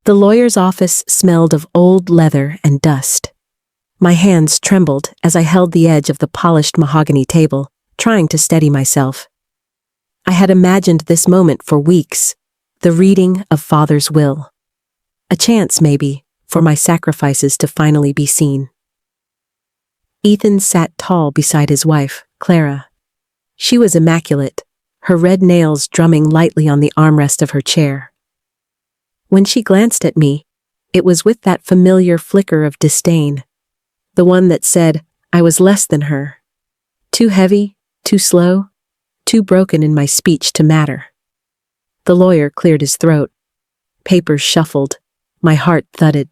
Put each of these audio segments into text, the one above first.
The lawyer's office smelled of old leather and dust. My hands trembled as I held the edge of the polished mahogany table, trying to steady myself. I had imagined this moment for weeks, the reading of Father's will. A chance, maybe, for my sacrifices to finally be seen. Ethan sat tall beside his wife, Clara. She was immaculate, her red nails drumming lightly on the armrest of her chair. When she glanced at me, it was with that familiar flicker of disdain, the one that said I was less than her. Too heavy, too slow, too broken in my speech to matter. The lawyer cleared his throat. Papers shuffled. My heart thudded.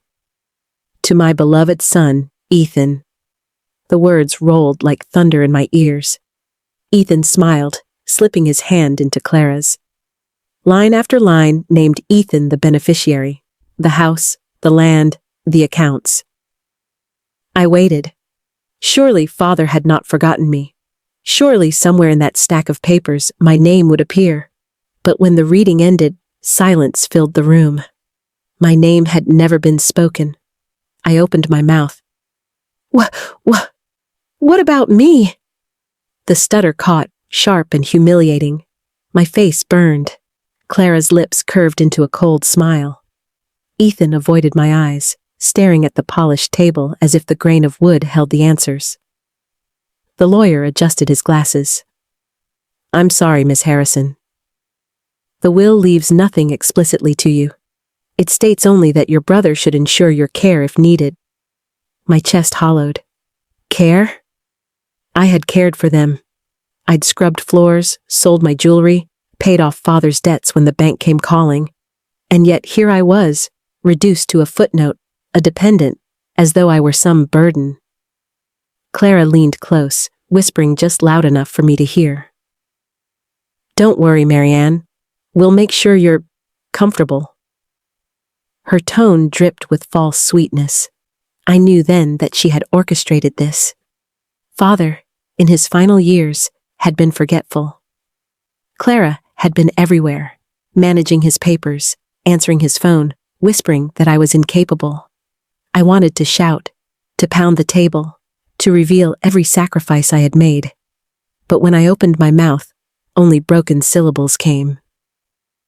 To my beloved son, Ethan. The words rolled like thunder in my ears. Ethan smiled, slipping his hand into Clara's. Line after line named Ethan the beneficiary, the house, the land, the accounts. I waited. Surely Father had not forgotten me. Surely somewhere in that stack of papers my name would appear. But when the reading ended, silence filled the room. My name had never been spoken. I opened my mouth. What about me? The stutter caught, sharp and humiliating. My face burned. Clara's lips curved into a cold smile. Ethan avoided my eyes, staring at the polished table as if the grain of wood held the answers. The lawyer adjusted his glasses. I'm sorry, Miss Harrison. The will leaves nothing explicitly to you. It states only that your brother should ensure your care if needed. My chest hollowed. Care? I had cared for them. I'd scrubbed floors, sold my jewelry, paid off Father's debts when the bank came calling. And yet here I was, reduced to a footnote, a dependent, as though I were some burden. Clara leaned close, whispering just loud enough for me to hear. Don't worry, Marianne. We'll make sure you're comfortable. Her tone dripped with false sweetness. I knew then that she had orchestrated this. Father, in his final years, had been forgetful. Clara had been everywhere, managing his papers, answering his phone, whispering that I was incapable. I wanted to shout, to pound the table, to reveal every sacrifice I had made. But when I opened my mouth, only broken syllables came.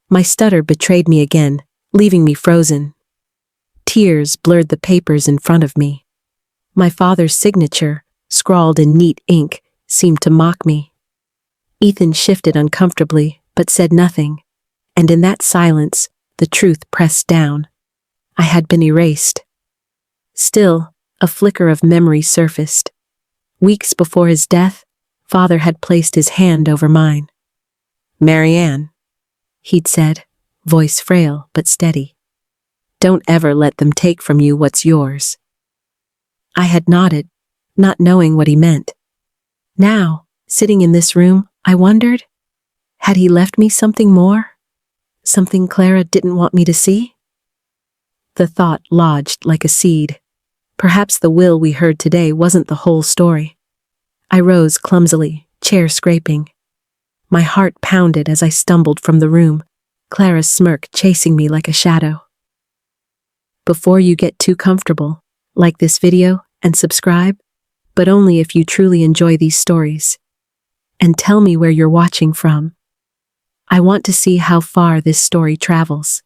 My stutter betrayed me again, leaving me frozen. Tears blurred the papers in front of me. My father's signature, scrawled in neat ink, seemed to mock me. Ethan shifted uncomfortably, but said nothing, and in that silence, the truth pressed down. I had been erased. Still, a flicker of memory surfaced. Weeks before his death, Father had placed his hand over mine. Marianne, he'd said, voice frail but steady. Don't ever let them take from you what's yours. I had nodded, not knowing what he meant. Now, sitting in this room, I wondered, had he left me something more? Something Clara didn't want me to see? The thought lodged like a seed. Perhaps the will we heard today wasn't the whole story. I rose clumsily, chair scraping. My heart pounded as I stumbled from the room, Clara's smirk chasing me like a shadow. Before you get too comfortable, like this video and subscribe, but only if you truly enjoy these stories. And tell me where you're watching from. I want to see how far this story travels.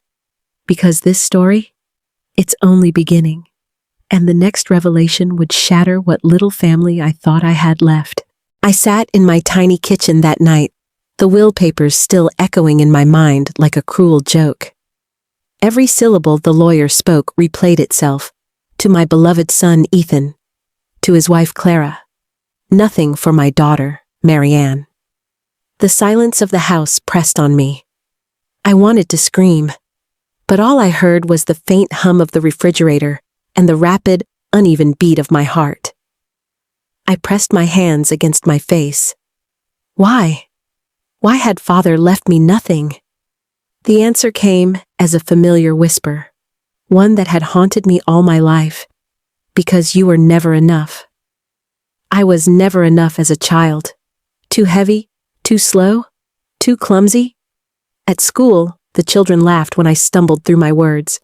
Because this story, it's only beginning. And the next revelation would shatter what little family I thought I had left. I sat in my tiny kitchen that night, the will papers still echoing in my mind like a cruel joke. Every syllable the lawyer spoke replayed itself, to my beloved son Ethan, to his wife Clara. Nothing for my daughter, Marianne. The silence of the house pressed on me. I wanted to scream, but all I heard was the faint hum of the refrigerator and the rapid, uneven beat of my heart. I pressed my hands against my face. Why? Why had Father left me nothing? The answer came as a familiar whisper, one that had haunted me all my life. Because you were never enough. I was never enough as a child. Too heavy, too slow, too clumsy. At school, the children laughed when I stumbled through my words.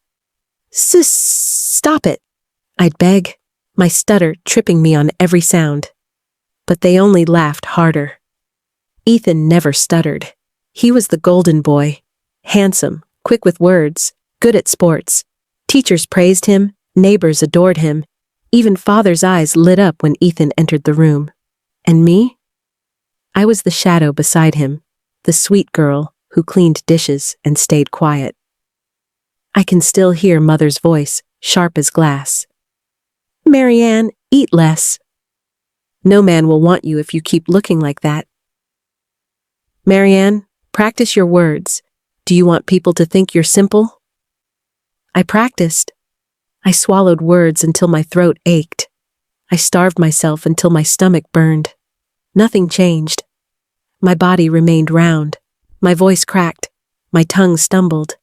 Stop it, I'd beg, my stutter tripping me on every sound. But they only laughed harder. Ethan never stuttered. He was the golden boy. Handsome, quick with words, good at sports. Teachers praised him, neighbors adored him. Even Father's eyes lit up when Ethan entered the room. And me? I was the shadow beside him, the sweet girl who cleaned dishes and stayed quiet. I can still hear Mother's voice, sharp as glass. "Marianne, eat less. No man will want you if you keep looking like that. Marianne, practice your words. Do you want people to think you're simple?" I practiced. I swallowed words until my throat ached. I starved myself until my stomach burned. Nothing changed. My body remained round. My voice cracked. My tongue stumbled.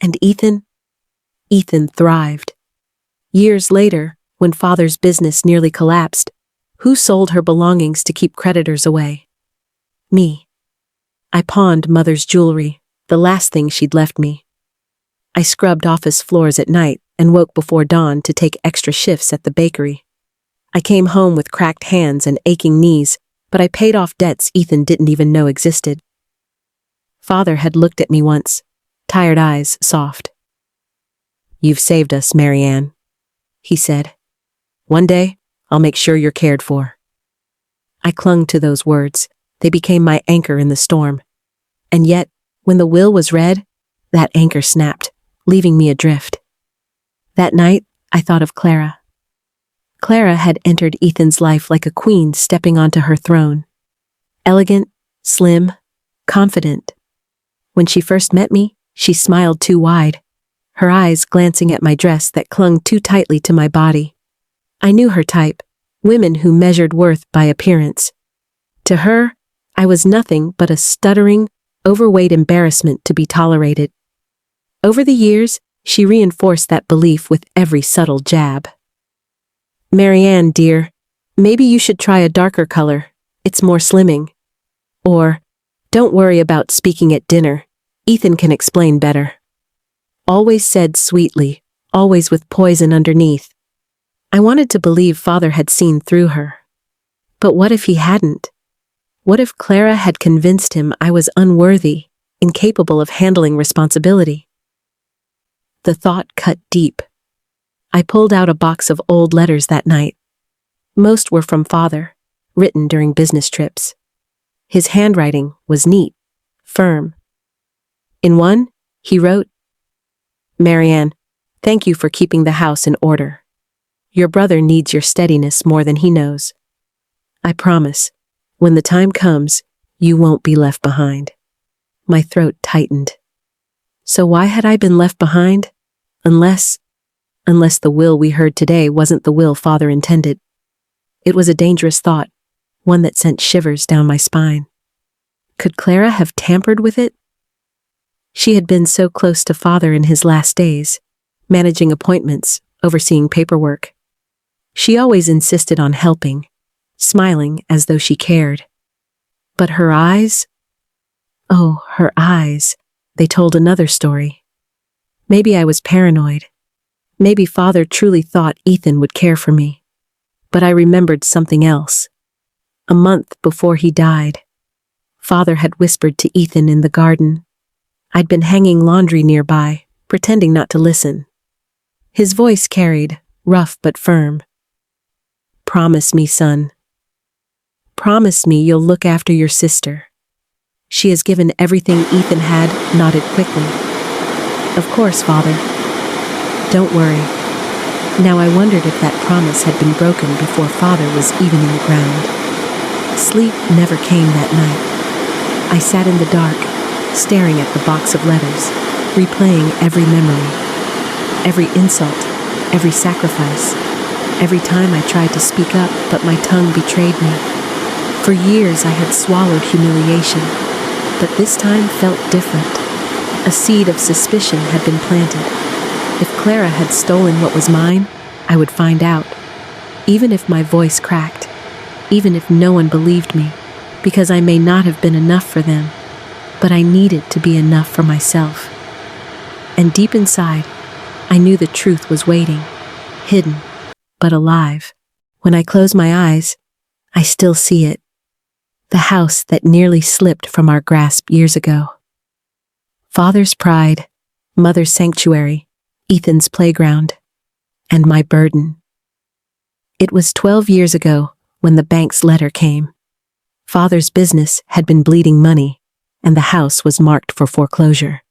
And Ethan thrived. Years later, when Father's business nearly collapsed, who sold her belongings to keep creditors away? Me. I pawned Mother's jewelry, the last thing she'd left me. I scrubbed office floors at night and woke before dawn to take extra shifts at the bakery. I came home with cracked hands and aching knees, but I paid off debts Ethan didn't even know existed. Father had looked at me once, tired eyes soft. "You've saved us, Marianne," he said. "One day, I'll make sure you're cared for." I clung to those words. They became my anchor in the storm. And yet, when the will was read, that anchor snapped, leaving me adrift. That night, I thought of Clara. Clara had entered Ethan's life like a queen stepping onto her throne. Elegant, slim, confident. When she first met me, she smiled too wide, her eyes glancing at my dress that clung too tightly to my body. I knew her type, women who measured worth by appearance. To her, I was nothing but a stuttering, overweight embarrassment to be tolerated. Over the years, she reinforced that belief with every subtle jab. "Marianne, dear, maybe you should try a darker color. It's more slimming." Or, "Don't worry about speaking at dinner. Ethan can explain better." Always said sweetly, always with poison underneath. I wanted to believe Father had seen through her. But what if he hadn't? What if Clara had convinced him I was unworthy, incapable of handling responsibility? The thought cut deep. I pulled out a box of old letters that night. Most were from Father, written during business trips. His handwriting was neat, firm. In one, he wrote, "Marianne, thank you for keeping the house in order. Your brother needs your steadiness more than he knows. I promise, when the time comes, you won't be left behind." My throat tightened. So why had I been left behind? Unless the will we heard today wasn't the will Father intended. It was a dangerous thought, one that sent shivers down my spine. Could Clara have tampered with it? She had been so close to Father in his last days, managing appointments, overseeing paperwork. She always insisted on helping, smiling as though she cared. But her eyes? Oh, her eyes. They told another story. Maybe I was paranoid. Maybe Father truly thought Ethan would care for me. But I remembered something else. A month before he died, Father had whispered to Ethan in the garden. I'd been hanging laundry nearby, pretending not to listen. His voice carried, rough but firm. "Promise me, son. Promise me you'll look after your sister. She has given everything Ethan had," nodded quickly. "Of course, Father. Don't worry." Now I wondered if that promise had been broken before Father was even in the ground. Sleep never came that night. I sat in the dark, staring at the box of letters, replaying every memory, every insult, every sacrifice, every time I tried to speak up but my tongue betrayed me. For years I had swallowed humiliation, but this time felt different. A seed of suspicion had been planted. If Clara had stolen what was mine, I would find out, even if my voice cracked, even if no one believed me, because I may not have been enough for them, but I needed to be enough for myself. And deep inside, I knew the truth was waiting, hidden, but alive. When I close my eyes, I still see it. The house that nearly slipped from our grasp years ago. Father's pride, mother's sanctuary, Ethan's playground, and my burden. It was 12 years ago when the bank's letter came. Father's business had been bleeding money, and the house was marked for foreclosure.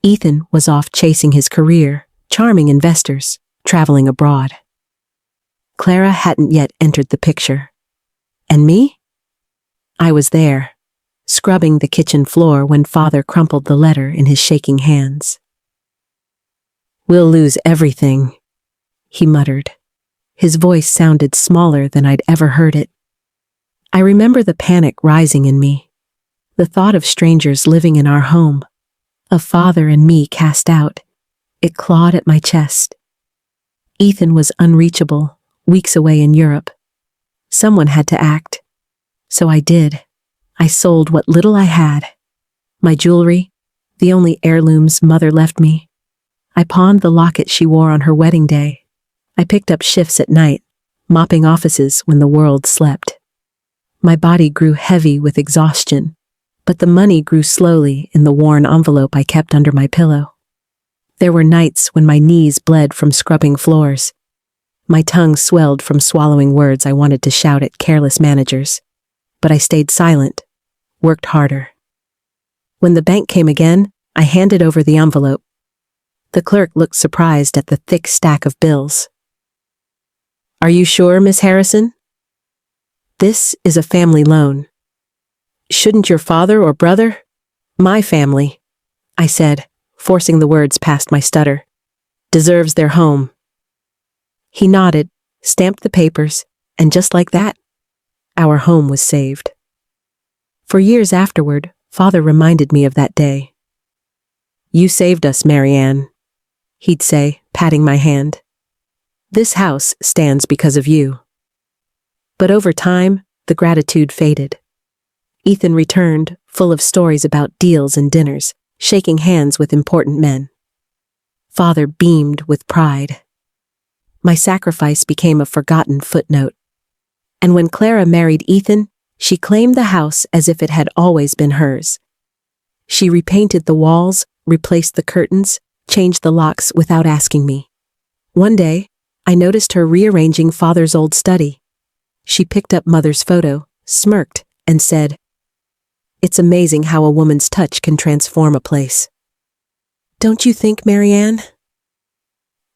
Ethan was off chasing his career, charming investors, traveling abroad. Clara hadn't yet entered the picture. And me? I was there, scrubbing the kitchen floor when Father crumpled the letter in his shaking hands. "We'll lose everything," he muttered. His voice sounded smaller than I'd ever heard it. I remember the panic rising in me, the thought of strangers living in our home, of Father and me cast out. It clawed at my chest. Ethan was unreachable, weeks away in Europe. Someone had to act. So I did. I sold what little I had. My jewelry, the only heirlooms Mother left me. I pawned the locket she wore on her wedding day. I picked up shifts at night, mopping offices when the world slept. My body grew heavy with exhaustion, but the money grew slowly in the worn envelope I kept under my pillow. There were nights when my knees bled from scrubbing floors. My tongue swelled from swallowing words I wanted to shout at careless managers. But I stayed silent, worked harder. When the bank came again, I handed over the envelope. The clerk looked surprised at the thick stack of bills. "Are you sure, Miss Harrison? This is a family loan." "Shouldn't your father or brother?" "My family," I said, forcing the words past my stutter. "Deserves their home." He nodded, stamped the papers, and just like that, our home was saved. For years afterward, Father reminded me of that day. "You saved us, Marianne," he'd say, patting my hand. "This house stands because of you." But over time, the gratitude faded. Ethan returned, full of stories about deals and dinners, shaking hands with important men. Father beamed with pride. My sacrifice became a forgotten footnote. And when Clara married Ethan, she claimed the house as if it had always been hers. She repainted the walls, replaced the curtains, changed the locks without asking me. One day, I noticed her rearranging Father's old study. She picked up Mother's photo, smirked, and said, "It's amazing how a woman's touch can transform a place." Don't you think, Marianne?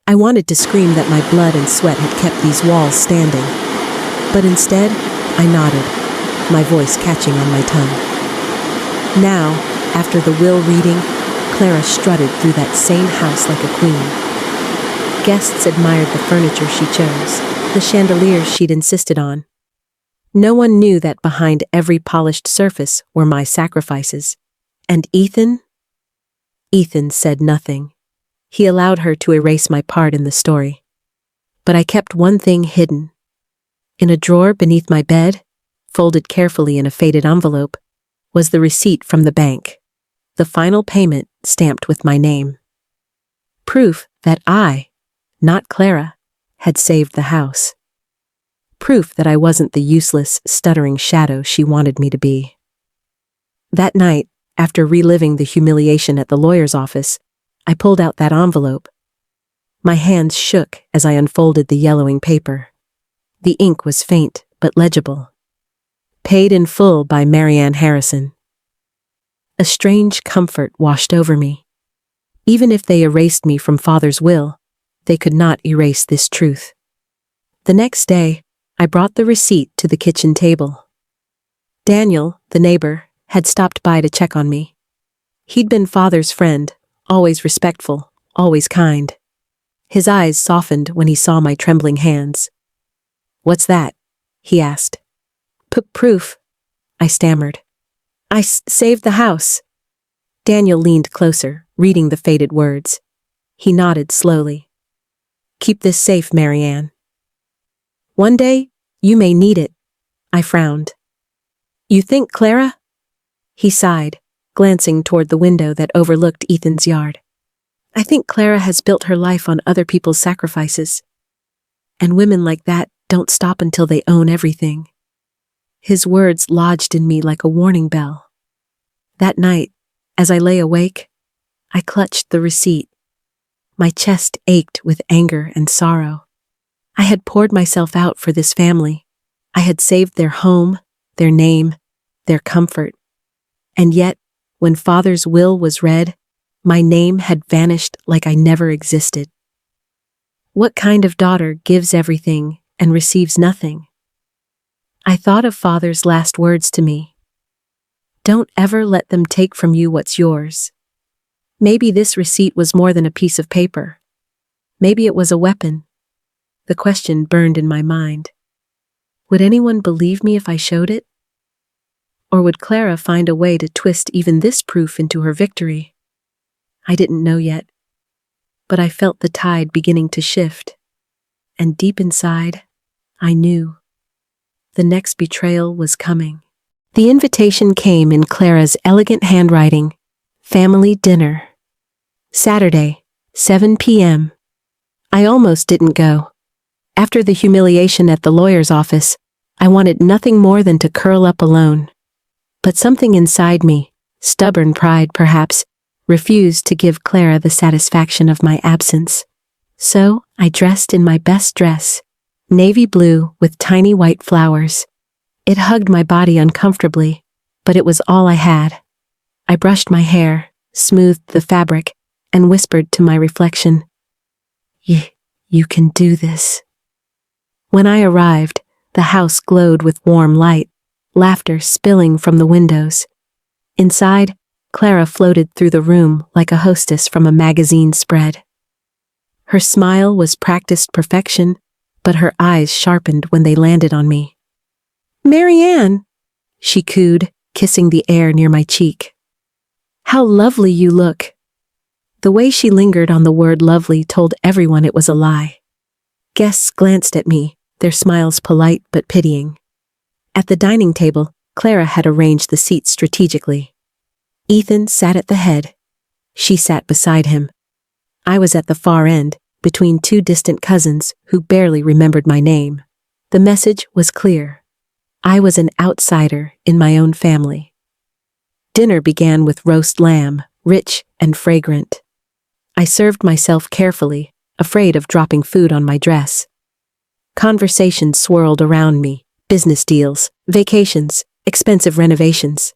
I wanted to scream that my blood and sweat had kept these walls standing. But instead, I nodded, my voice catching on my tongue. Now, after the will reading, Clara strutted through that same house like a queen. Guests admired the furniture she chose, the chandeliers she'd insisted on. No one knew that behind every polished surface were my sacrifices. And Ethan? Ethan said nothing. He allowed her to erase my part in the story. But I kept one thing hidden. In a drawer beneath my bed, folded carefully in a faded envelope, was the receipt from the bank, the final payment stamped with my name. Proof that I, not Clara, had saved the house. Proof that I wasn't the useless, stuttering shadow she wanted me to be. That night, after reliving the humiliation at the lawyer's office, I pulled out that envelope. My hands shook as I unfolded the yellowing paper. The ink was faint but legible. Paid in full by Margaret Harrison. A strange comfort washed over me. Even if they erased me from Father's will, they could not erase this truth. The next day, I brought the receipt to the kitchen table. Daniel, the neighbor, had stopped by to check on me. He'd been Father's friend, always respectful, always kind. His eyes softened when he saw my trembling hands. "What's that?" he asked. Proof," I stammered. "I saved the house." Daniel leaned closer, reading the faded words. He nodded slowly. "Keep this safe, Marianne. One day, you may need it." I frowned. "You think, Clara?" He sighed, glancing toward the window that overlooked Ethan's yard. I think Clara has built her life on other people's sacrifices. And women like that don't stop until they own everything. His words lodged in me like a warning bell. That night, as I lay awake, I clutched the receipt. My chest ached with anger and sorrow. I had poured myself out for this family. I had saved their home, their name, their comfort. And yet, when Father's will was read, my name had vanished like I never existed. What kind of daughter gives everything and receives nothing? I thought of Father's last words to me. Don't ever let them take from you what's yours. Maybe this receipt was more than a piece of paper. Maybe it was a weapon. The question burned in my mind. Would anyone believe me if I showed it? Or would Clara find a way to twist even this proof into her victory? I didn't know yet, but I felt the tide beginning to shift. And deep inside, I knew. The next betrayal was coming. The invitation came in Clara's elegant handwriting. Family dinner. Saturday, 7 p.m. I almost didn't go. After the humiliation at the lawyer's office, I wanted nothing more than to curl up alone. But something inside me, stubborn pride perhaps, refused to give Clara the satisfaction of my absence. So I dressed in my best dress, navy blue with tiny white flowers. It hugged my body uncomfortably, but it was all I had. I brushed my hair, smoothed the fabric, and whispered to my reflection, You can do this." When I arrived, the house glowed with warm light, laughter spilling from the windows. Inside, Clara floated through the room like a hostess from a magazine spread. Her smile was practiced perfection, but her eyes sharpened when they landed on me. "Marianne," she cooed, kissing the air near my cheek. "How lovely you look." The way she lingered on the word lovely told everyone it was a lie. Guests glanced at me, their smiles polite but pitying. At the dining table, Clara had arranged the seats strategically. Ethan sat at the head. She sat beside him. I was at the far end, between two distant cousins who barely remembered my name. The message was clear. I was an outsider in my own family. Dinner began with roast lamb, rich and fragrant. I served myself carefully, afraid of dropping food on my dress. Conversations swirled around me, business deals, vacations, expensive renovations.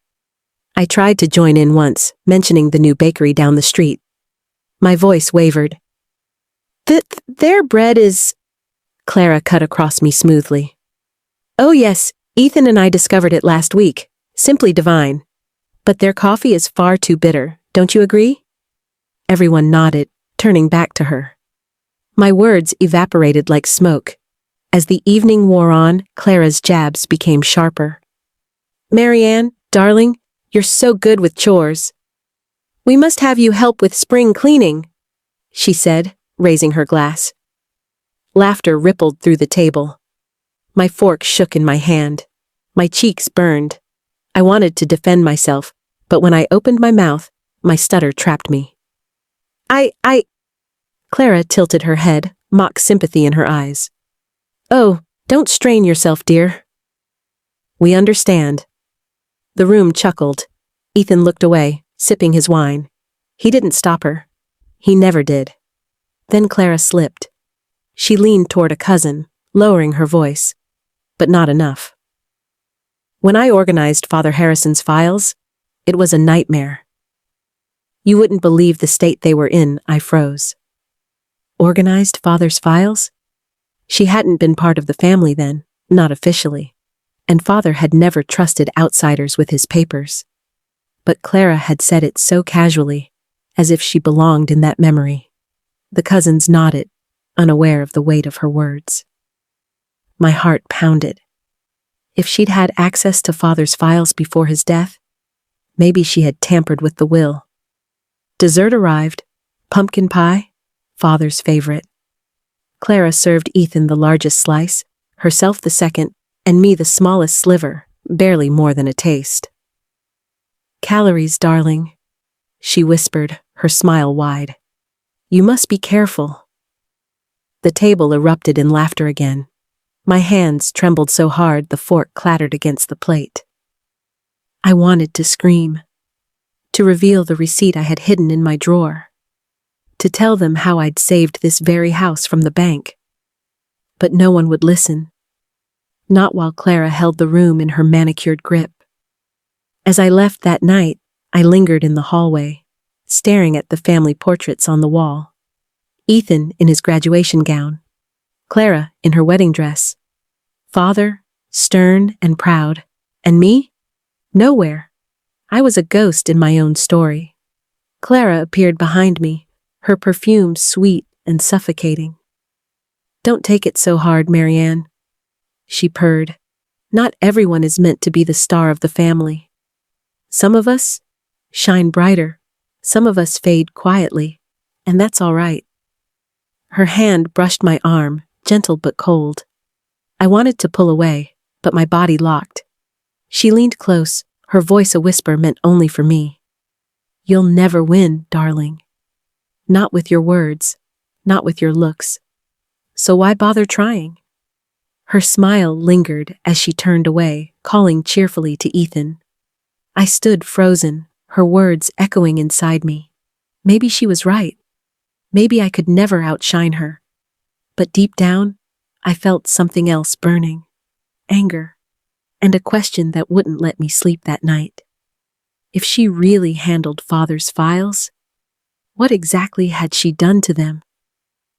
I tried to join in once, mentioning the new bakery down the street. My voice wavered. Their bread is..." Clara cut across me smoothly. "Oh yes, Ethan and I discovered it last week. Simply divine. But their coffee is far too bitter, don't you agree?" Everyone nodded, turning back to her. My words evaporated like smoke. As the evening wore on, Clara's jabs became sharper. "Marianne, darling, you're so good with chores. We must have you help with spring cleaning," she said, raising her glass. Laughter rippled through the table. My fork shook in my hand. My cheeks burned. I wanted to defend myself, but when I opened my mouth, my stutter trapped me. Clara tilted her head, mock sympathy in her eyes. "Oh, don't strain yourself, dear. We understand." The room chuckled. Ethan looked away, sipping his wine. He didn't stop her. He never did. Then Clara slipped. She leaned toward a cousin, lowering her voice. But not enough. When I organized Father Harrison's files, it was a nightmare. You wouldn't believe the state they were in, I froze. Organized Father's files? She hadn't been part of the family then, not officially. And Father had never trusted outsiders with his papers. But Clara had said it so casually, as if she belonged in that memory. The cousins nodded, unaware of the weight of her words. My heart pounded. If she'd had access to Father's files before his death, maybe she had tampered with the will. Dessert arrived, pumpkin pie, Father's favorite. Clara served Ethan the largest slice, herself the second, and me the smallest sliver, barely more than a taste. "Calories, darling," she whispered, her smile wide. You must be careful." The table erupted in laughter again. My hands trembled so hard the fork clattered against the plate. I wanted to scream, to reveal the receipt I had hidden in my drawer, to tell them how I'd saved this very house from the bank. But no one would listen. Not while Clara held the room in her manicured grip. As I left that night, I lingered in the hallway, staring at the family portraits on the wall. Ethan in his graduation gown, Clara in her wedding dress. Father, stern and proud, and me? Nowhere. I was a ghost in my own story. Clara appeared behind me, her perfume sweet and suffocating. "Don't take it so hard, Marianne," she purred. "Not everyone is meant to be the star of the family. Some of us shine brighter, some of us fade quietly, and that's all right." Her hand brushed my arm, gentle but cold. I wanted to pull away, but my body locked. She leaned close, her voice a whisper meant only for me. "You'll never win, darling. Not with your words, not with your looks. So why bother trying?" Her smile lingered as she turned away, calling cheerfully to Ethan. I stood frozen, her words echoing inside me. Maybe she was right. Maybe I could never outshine her. But deep down, I felt something else burning. Anger. And a question that wouldn't let me sleep that night. If she really handled Father's files, what exactly had she done to them?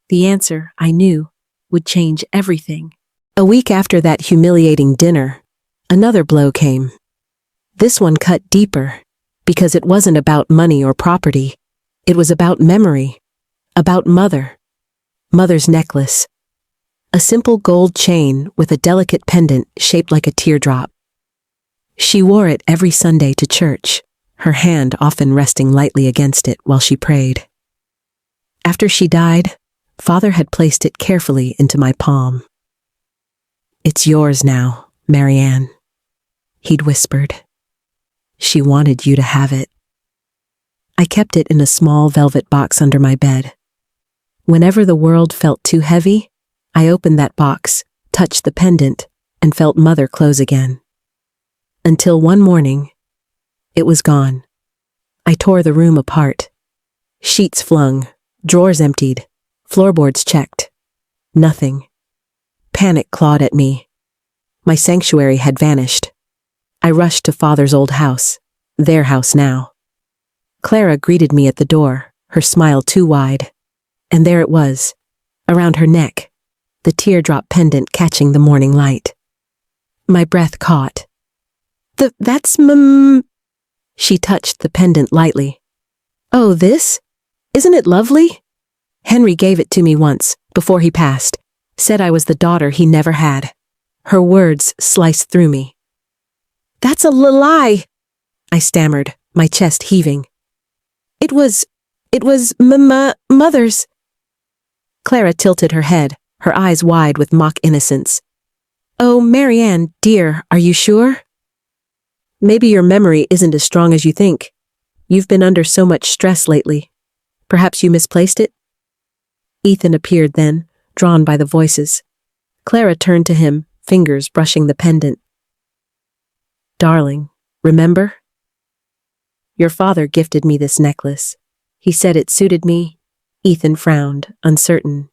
The answer, I knew, would change everything. A week after that humiliating dinner, another blow came. This one cut deeper, because it wasn't about money or property. It was about memory, about Mother. Mother's necklace. A simple gold chain with a delicate pendant shaped like a teardrop. She wore it every Sunday to church, her hand often resting lightly against it while she prayed. After she died, Father had placed it carefully into my palm. "It's yours now, Marianne," he'd whispered. "She wanted you to have it." I kept it in a small velvet box under my bed. Whenever the world felt too heavy, I opened that box, touched the pendant, and felt Mother close again. Until one morning, it was gone. I tore the room apart. Sheets flung, drawers emptied, floorboards checked. Nothing. Panic clawed at me. My sanctuary had vanished. I rushed to Father's old house, their house now. Clara greeted me at the door, her smile too wide. And there it was, around her neck, the teardrop pendant catching the morning light. My breath caught. That's She touched the pendant lightly. "Oh, this? Isn't it lovely? Henry gave it to me once, before he passed. Said I was the daughter he never had." Her words sliced through me. "That's a lie," I stammered, my chest heaving. It was Mother's." Clara tilted her head, her eyes wide with mock innocence. "Oh, Marianne, dear, are you sure? Maybe your memory isn't as strong as you think. You've been under so much stress lately. Perhaps you misplaced it?" Ethan appeared then, drawn by the voices. Clara turned to him, fingers brushing the pendant. "Darling, remember? Your father gifted me this necklace. He said it suited me." Ethan frowned, uncertain.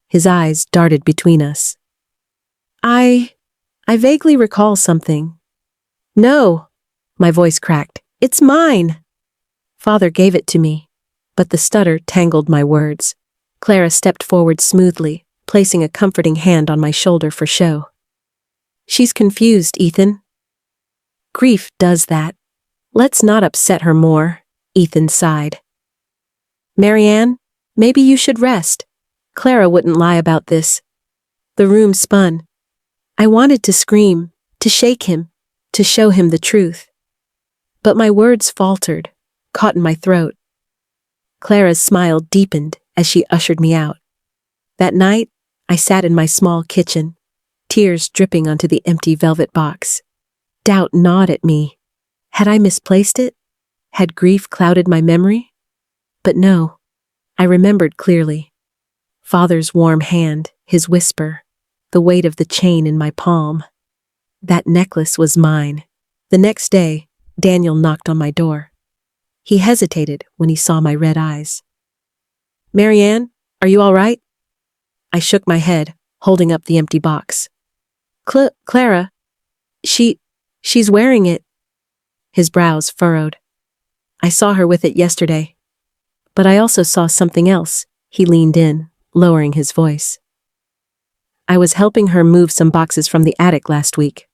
His eyes darted between us. I vaguely recall something." "No," my voice cracked. "It's mine." "Father gave it to me." But the stutter tangled my words. Clara stepped forward smoothly, placing a comforting hand on my shoulder for show. "She's confused, Ethan." "Grief does that. Let's not upset her more," Ethan sighed. "Marianne, maybe you should rest. Clara wouldn't lie about this." The room spun. I wanted to scream, to shake him, to show him the truth. But my words faltered, caught in my throat. Clara's smile deepened as she ushered me out. That night, I sat in my small kitchen, tears dripping onto the empty velvet box. Doubt gnawed at me. Had I misplaced it? Had grief clouded my memory? But no. I remembered clearly. Father's warm hand, his whisper, the weight of the chain in my palm. That necklace was mine. The next day, Daniel knocked on my door. He hesitated when he saw my red eyes. "Marianne, are you all right?" I shook my head, holding up the empty box. Clara, she's wearing it." His brows furrowed. "I saw her with it yesterday. But I also saw something else." He leaned in, lowering his voice. "I was helping her move some boxes from the attic last week."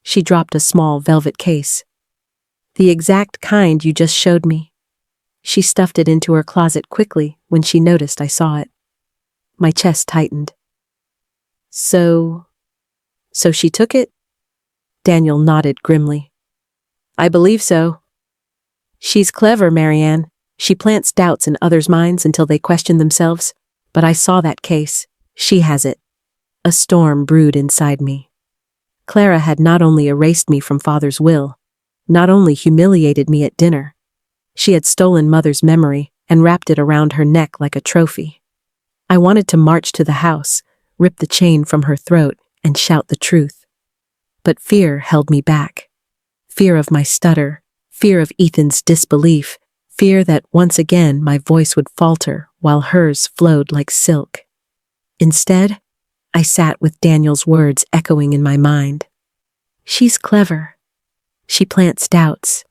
She dropped a small velvet case. "The exact kind you just showed me." She stuffed it into her closet quickly when she noticed I saw it. My chest tightened. So she took it?" Daniel nodded grimly. "I believe so." "She's clever, Marianne. She plants doubts in others' minds until they question themselves. But I saw that case. She has it." A storm brewed inside me. Clara had not only erased me from Father's will, not only humiliated me at dinner, she had stolen Mother's memory and wrapped it around her neck like a trophy. I wanted to march to the house, rip the chain from her throat, and shout the truth. But fear held me back. Fear of my stutter, fear of Ethan's disbelief, fear that once again my voice would falter while hers flowed like silk. Instead, I sat with Daniel's words echoing in my mind. She's clever. She plants doubts.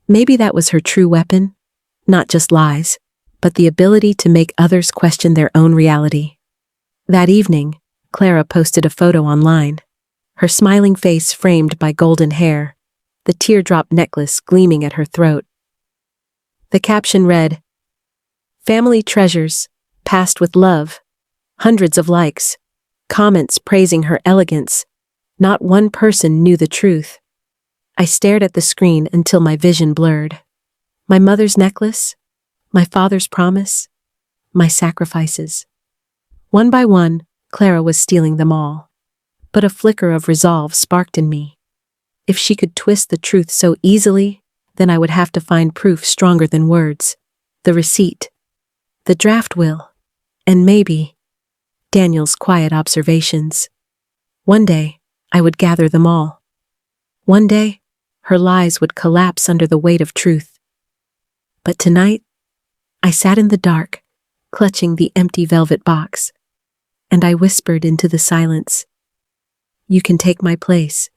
Maybe that was her true weapon, not just lies, but the ability to make others question their own reality. That evening, Clara posted a photo online, her smiling face framed by golden hair, the teardrop necklace gleaming at her throat. The caption read, "Family treasures, passed with love." Hundreds of likes, comments praising her elegance. Not one person knew the truth. I stared at the screen until my vision blurred. My mother's necklace, my father's promise, my sacrifices. One by one, Clara was stealing them all. But a flicker of resolve sparked in me. If she could twist the truth so easily, then I would have to find proof stronger than words. The receipt, the draft will, and maybe Daniel's quiet observations. One day, I would gather them all. One day, her lies would collapse under the weight of truth. But tonight, I sat in the dark, clutching the empty velvet box, and I whispered into the silence, "You can take my place.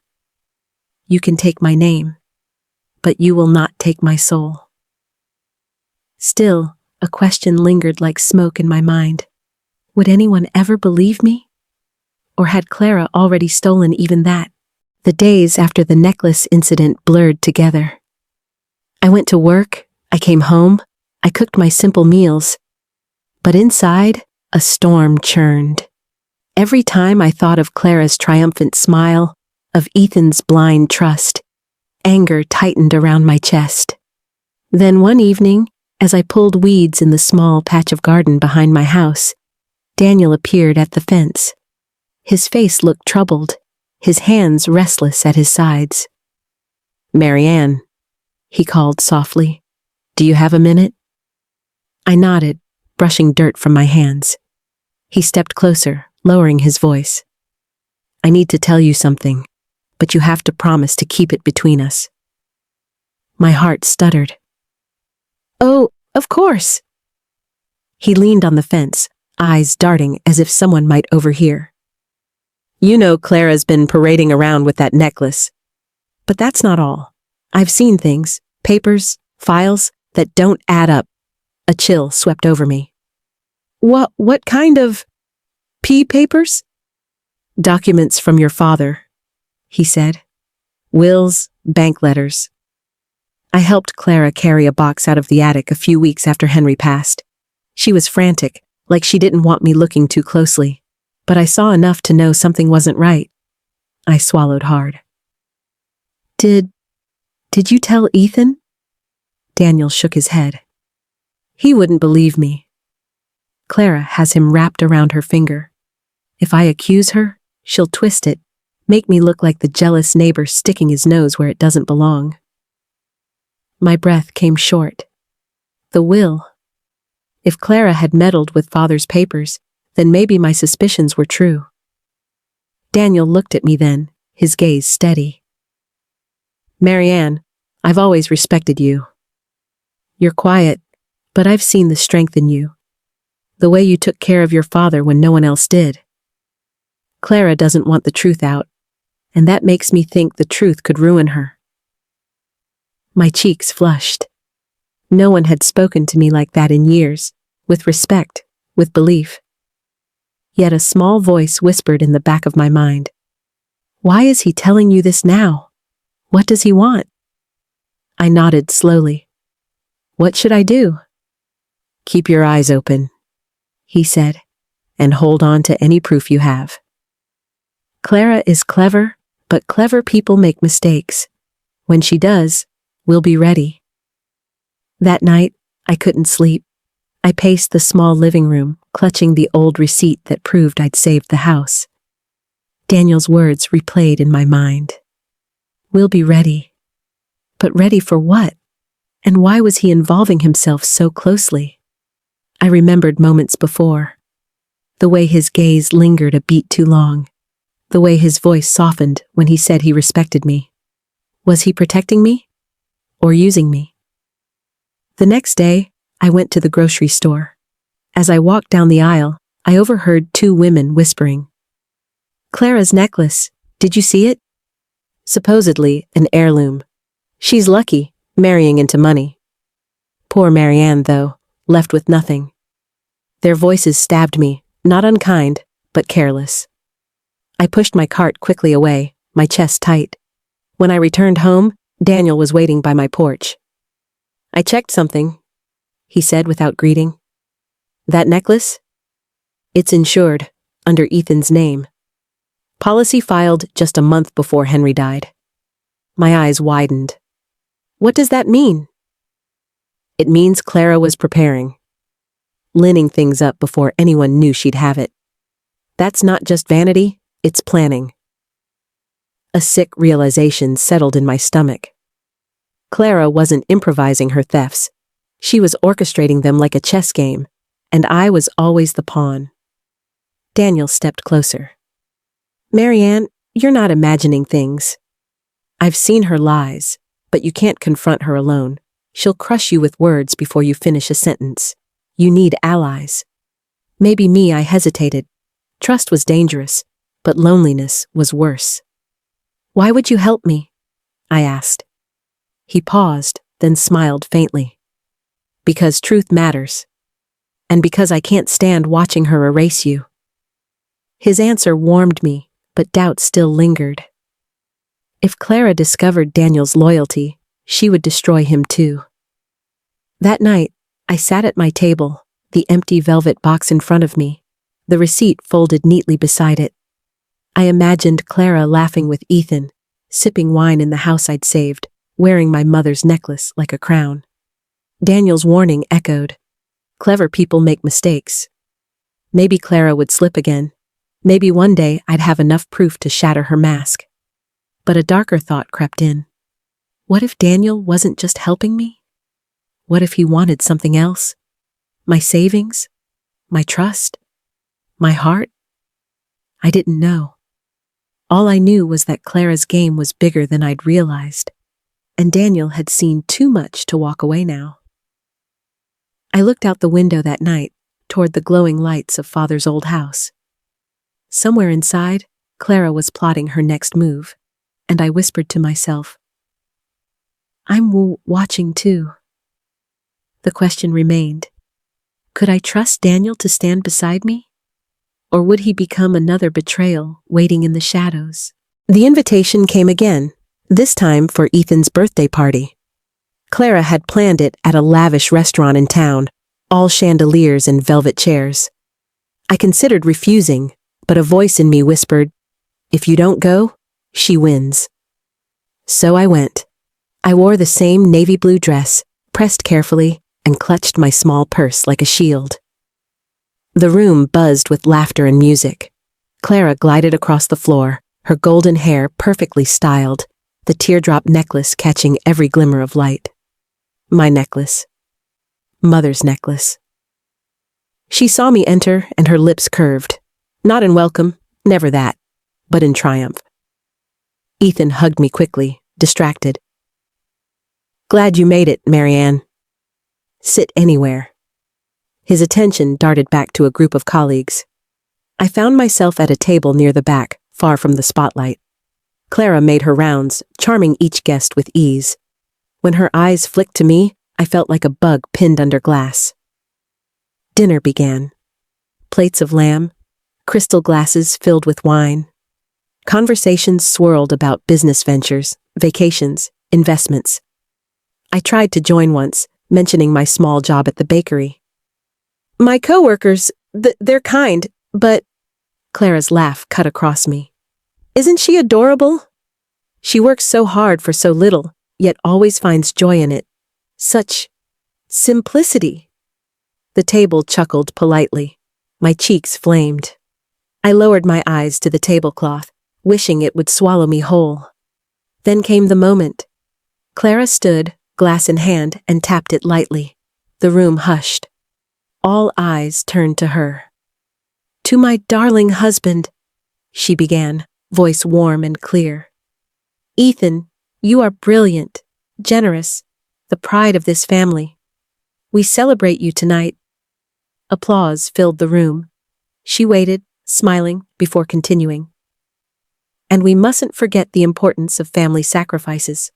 You can take my name, but you will not take my soul." Still, a question lingered like smoke in my mind. Would anyone ever believe me? Or had Clara already stolen even that? The days after the necklace incident blurred together. I went to work, I came home, I cooked my simple meals. But inside, a storm churned. Every time I thought of Clara's triumphant smile, of Ethan's blind trust, anger tightened around my chest. Then one evening, as I pulled weeds in the small patch of garden behind my house, Daniel appeared at the fence. His face looked troubled, his hands restless at his sides. "Marianne," he called softly, "do you have a minute?" I nodded, brushing dirt from my hands. He stepped closer, lowering his voice. "I need to tell you something, but you have to promise to keep it between us." My heart stuttered. "Oh, of course." He leaned on the fence, eyes darting as if someone might overhear. "You know Clara's been parading around with that necklace. But that's not all. I've seen things, papers, files, that don't add up." A chill swept over me. What kind of papers?" "Documents from your father," he said. "Wills, bank letters." I helped Clara carry a box out of the attic a few weeks after Henry passed. She was frantic, like she didn't want me looking too closely. But I saw enough to know something wasn't right. I swallowed hard. Did you tell Ethan?" Daniel shook his head. "He wouldn't believe me. Clara has him wrapped around her finger. If I accuse her, she'll twist it, make me look like the jealous neighbor sticking his nose where it doesn't belong." My breath came short. The will. If Clara had meddled with father's papers, then maybe my suspicions were true. Daniel looked at me then, his gaze steady. "Marianne, I've always respected you. You're quiet, but I've seen the strength in you. The way you took care of your father when no one else did. Clara doesn't want the truth out, and that makes me think the truth could ruin her." My cheeks flushed. No one had spoken to me like that in years, with respect, with belief. Yet a small voice whispered in the back of my mind, "Why is he telling you this now? What does he want?" I nodded slowly. "What should I do?" "Keep your eyes open," he said, "and hold on to any proof you have. Clara is clever, but clever people make mistakes. When she does, we'll be ready." That night, I couldn't sleep. I paced the small living room, clutching the old receipt that proved I'd saved the house. Daniel's words replayed in my mind. We'll be ready. But ready for what? And why was he involving himself so closely? I remembered moments before. The way his gaze lingered a beat too long. The way his voice softened when he said he respected me. Was he protecting me? Or using me? The next day, I went to the grocery store. As I walked down the aisle, I overheard two women whispering. "Clara's necklace, did you see it? Supposedly an heirloom. She's lucky, marrying into money. Poor Marianne, though, left with nothing." Their voices stabbed me, not unkind, but careless. I pushed my cart quickly away, my chest tight. When I returned home, Daniel was waiting by my porch. "I checked something," he said without greeting. "That necklace? It's insured, under Ethan's name. Policy filed just a month before Henry died." My eyes widened. "What does that mean?" "It means Clara was preparing. Lining things up before anyone knew she'd have it. That's not just vanity, it's planning." A sick realization settled in my stomach. Clara wasn't improvising her thefts. She was orchestrating them like a chess game, and I was always the pawn. Daniel stepped closer. "Marianne, you're not imagining things. I've seen her lies, but you can't confront her alone. She'll crush you with words before you finish a sentence. You need allies." Maybe me, I hesitated. Trust was dangerous, but loneliness was worse. "Why would you help me?" I asked. He paused, then smiled faintly. "Because truth matters. And because I can't stand watching her erase you." His answer warmed me, but doubt still lingered. If Clara discovered Daniel's loyalty, she would destroy him too. That night, I sat at my table, the empty velvet box in front of me, the receipt folded neatly beside it. I imagined Clara laughing with Ethan, sipping wine in the house I'd saved, wearing my mother's necklace like a crown. Daniel's warning echoed. Clever people make mistakes. Maybe Clara would slip again. Maybe one day I'd have enough proof to shatter her mask. But a darker thought crept in. What if Daniel wasn't just helping me? What if he wanted something else? My savings? My trust? My heart? I didn't know. All I knew was that Clara's game was bigger than I'd realized, and Daniel had seen too much to walk away now. I looked out the window that night, toward the glowing lights of Father's old house. Somewhere inside, Clara was plotting her next move, and I whispered to myself, "I'm watching too." The question remained, could I trust Daniel to stand beside me? Or would he become another betrayal waiting in the shadows? The invitation came again, this time for Ethan's birthday party. Clara had planned it at a lavish restaurant in town, all chandeliers and velvet chairs. I considered refusing, but a voice in me whispered, "If you don't go, she wins." So I went. I wore the same navy blue dress, pressed carefully, and clutched my small purse like a shield. The room buzzed with laughter and music. Clara glided across the floor, her golden hair perfectly styled, the teardrop necklace catching every glimmer of light. My necklace. Mother's necklace. She saw me enter and her lips curved. Not in welcome, never that, but in triumph. Ethan hugged me quickly, distracted. Glad you made it, Marianne. Sit anywhere. His attention darted back to a group of colleagues. I found myself at a table near the back, far from the spotlight. Clara made her rounds, charming each guest with ease. When her eyes flicked to me, I felt like a bug pinned under glass. Dinner began. Plates of lamb, crystal glasses filled with wine. Conversations swirled about business ventures, vacations, investments. I tried to join once, mentioning my small job at the bakery. My coworkers, they're kind, but... Clara's laugh cut across me. Isn't she adorable? She works so hard for so little, yet always finds joy in it. Such simplicity. The table chuckled politely. My cheeks flamed. I lowered my eyes to the tablecloth, wishing it would swallow me whole. Then came the moment. Clara stood, glass in hand, and tapped it lightly. The room hushed. All eyes turned to her. To my darling husband, she began, voice warm and clear. Ethan, you are brilliant, generous, the pride of this family. We celebrate you tonight. Applause filled the room. She waited, smiling, before continuing. And we mustn't forget the importance of family sacrifices.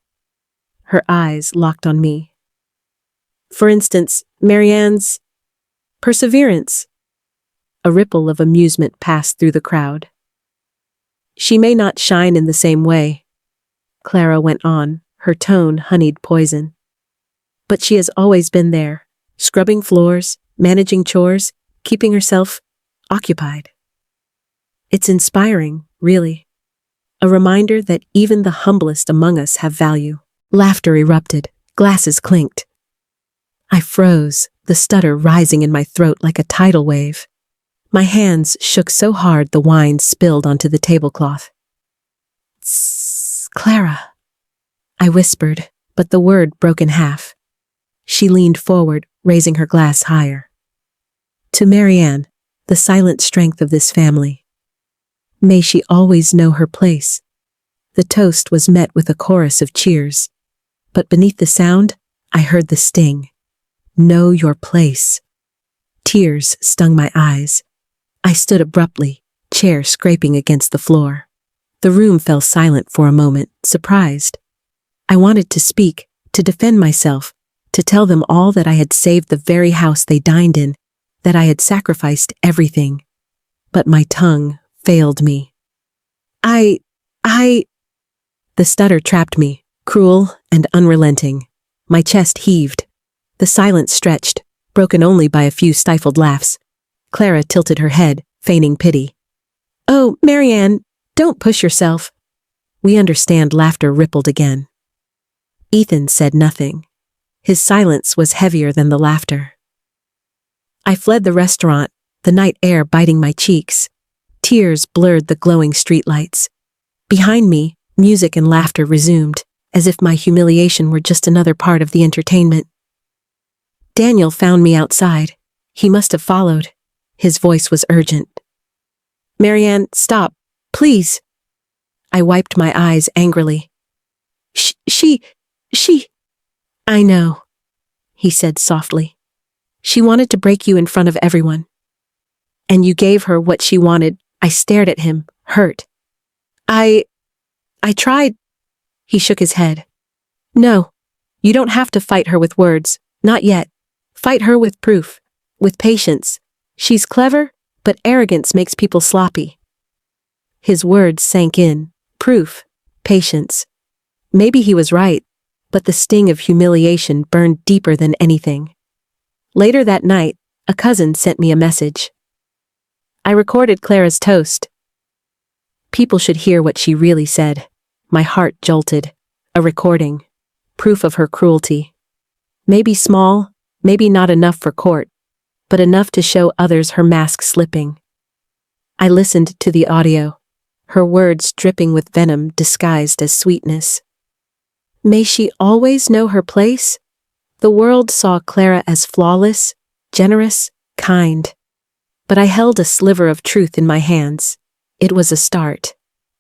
Her eyes locked on me. For instance, Marianne's perseverance. A ripple of amusement passed through the crowd. She may not shine in the same way, Clara went on, her tone honeyed poison. But she has always been there, scrubbing floors, managing chores, keeping herself occupied. It's inspiring, really. A reminder that even the humblest among us have value. Laughter erupted, glasses clinked. I froze, the stutter rising in my throat like a tidal wave. My hands shook so hard the wine spilled onto the tablecloth. Tss, Clara, I whispered, but the word broke in half. She leaned forward, raising her glass higher. To Marianne, the silent strength of this family. May she always know her place. The toast was met with a chorus of cheers. But beneath the sound, I heard the sting. Know your place. Tears stung my eyes. I stood abruptly, chair scraping against the floor. The room fell silent for a moment, surprised. I wanted to speak, to defend myself, to tell them all that I had saved the very house they dined in, that I had sacrificed everything. But my tongue failed me. The stutter trapped me, cruel and unrelenting. My chest heaved. The silence stretched, broken only by a few stifled laughs. Clara tilted her head, feigning pity. Oh, Marianne, don't push yourself. We understand. Laughter rippled again. Ethan said nothing. His silence was heavier than the laughter. I fled the restaurant, the night air biting my cheeks. Tears blurred the glowing streetlights. Behind me, music and laughter resumed, as if my humiliation were just another part of the entertainment. Daniel found me outside. He must have followed. His voice was urgent. Marianne, stop, please. I wiped my eyes angrily. She... I know, he said softly. She wanted to break you in front of everyone. And you gave her what she wanted. I stared at him, hurt. I tried. He shook his head. No, you don't have to fight her with words, not yet. Fight her with proof, with patience. She's clever, but arrogance makes people sloppy. His words sank in. Proof, patience. Maybe he was right, but the sting of humiliation burned deeper than anything. Later that night, a cousin sent me a message. I recorded Clara's toast. People should hear what she really said. My heart jolted. A recording. Proof of her cruelty. Maybe small, maybe not enough for court, but enough to show others her mask slipping. I listened to the audio, her words dripping with venom disguised as sweetness. May she always know her place? The world saw Clara as flawless, generous, kind. But I held a sliver of truth in my hands. It was a start.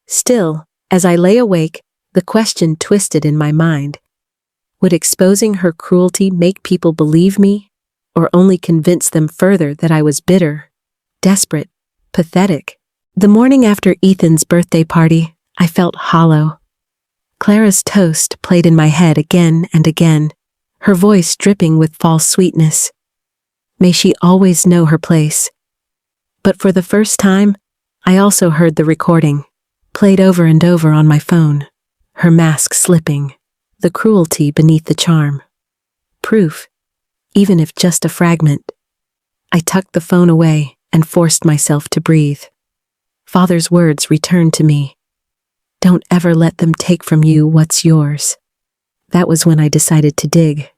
Still, as I lay awake, the question twisted in my mind. Would exposing her cruelty make people believe me, or only convince them further that I was bitter, desperate, pathetic? The morning after Ethan's birthday party, I felt hollow. Clara's toast played in my head again and again, her voice dripping with false sweetness. May she always know her place. But for the first time, I also heard the recording, played over and over on my phone, her mask slipping, the cruelty beneath the charm. Proof, even if just a fragment. I tucked the phone away and forced myself to breathe. Father's words returned to me. Don't ever let them take from you what's yours. That was when I decided to dig.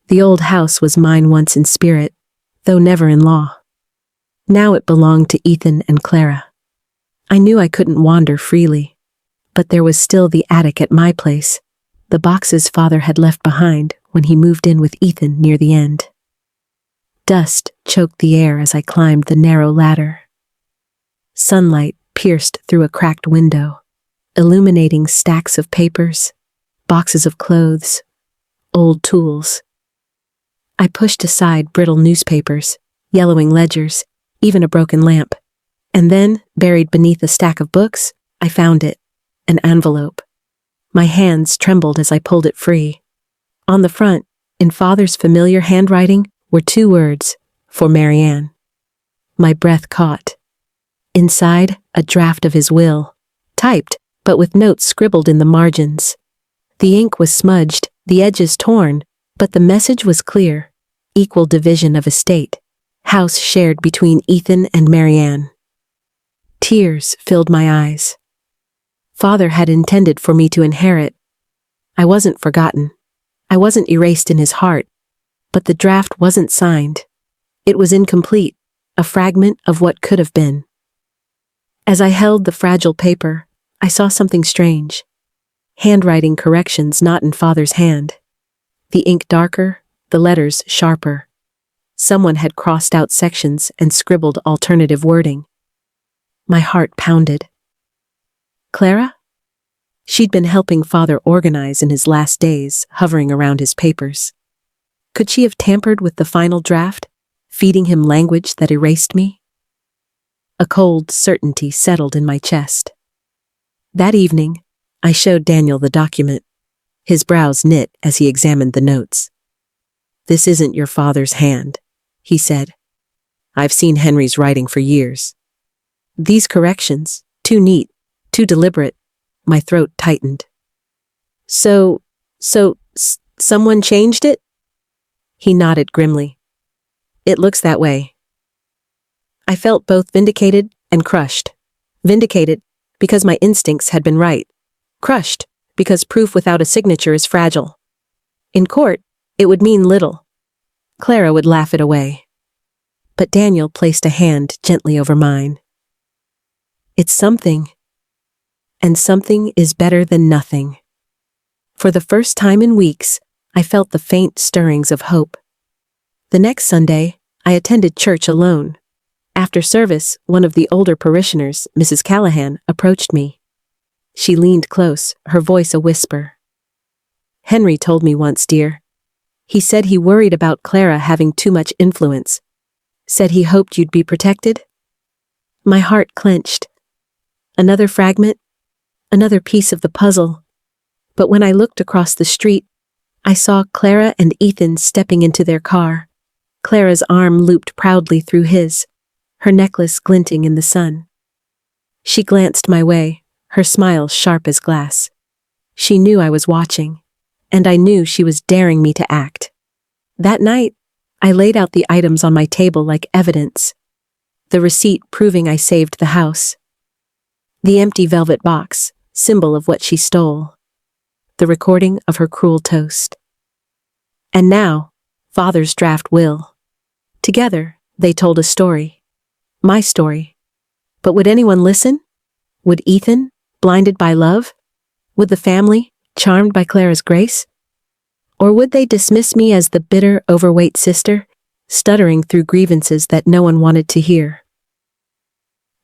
The old house was mine once in spirit, though never in law. Now it belonged to Ethan and Clara. I knew I couldn't wander freely, but there was still the attic at my place, the boxes father had left behind when he moved in with Ethan near the end. Dust choked the air as I climbed the narrow ladder. Sunlight pierced through a cracked window, illuminating stacks of papers, boxes of clothes, old tools. I pushed aside brittle newspapers, yellowing ledgers, even a broken lamp. And then, buried beneath a stack of books, I found it, an envelope. My hands trembled as I pulled it free. On the front, in Father's familiar handwriting, were 2 words, for Marianne. My breath caught. Inside, a draft of his will, typed, but with notes scribbled in the margins. The ink was smudged, the edges torn, but the message was clear: equal division of estate, house shared between Ethan and Marianne. Tears filled my eyes. Father had intended for me to inherit. I wasn't forgotten. I wasn't erased in his heart. But the draft wasn't signed. It was incomplete, a fragment of what could have been. As I held the fragile paper, I saw something strange. Handwriting corrections not in Father's hand. The ink darker, the letters sharper. Someone had crossed out sections and scribbled alternative wording. My heart pounded. Clara? She'd been helping Father organize in his last days, hovering around his papers. Could she have tampered with the final draft, feeding him language that erased me? A cold certainty settled in my chest. That evening, I showed Daniel the document. His brows knit as he examined the notes. "This isn't your father's hand," he said. "I've seen Henry's writing for years. These corrections, too neat, too deliberate." My throat tightened. So, someone changed it?" He nodded grimly. "It looks that way." I felt both vindicated and crushed. Vindicated because my instincts had been right. Crushed because proof without a signature is fragile. In court, it would mean little. Clara would laugh it away. But Daniel placed a hand gently over mine. "It's something. And something is better than nothing." For the first time in weeks, I felt the faint stirrings of hope. The next Sunday, I attended church alone. After service, one of the older parishioners, Mrs. Callahan, approached me. She leaned close, her voice a whisper. "Henry told me once, dear. He said he worried about Clara having too much influence. Said he hoped you'd be protected." My heart clenched. Another fragment, another piece of the puzzle. But when I looked across the street, I saw Clara and Ethan stepping into their car. Clara's arm looped proudly through his, her necklace glinting in the sun. She glanced my way, her smile sharp as glass. She knew I was watching, and I knew she was daring me to act. That night, I laid out the items on my table like evidence. The receipt proving I saved the house. The empty velvet box, symbol of what she stole. The recording of her cruel toast. And now, Father's draft will. Together, they told a story. My story. But would anyone listen? Would Ethan, blinded by love? Would the family, charmed by Clara's grace? Or would they dismiss me as the bitter, overweight sister, stuttering through grievances that no one wanted to hear.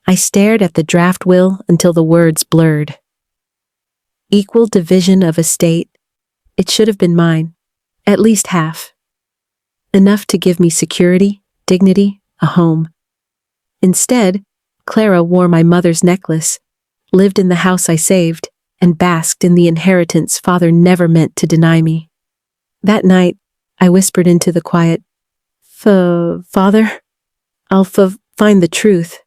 I stared at the draft will until the words blurred. Equal division of estate. It should have been mine. At least half. Enough to give me security, dignity, a home. Instead, Clara wore my mother's necklace, lived in the house I saved, and basked in the inheritance Father never meant to deny me. That night, I whispered into the quiet, Father, I'll find the truth.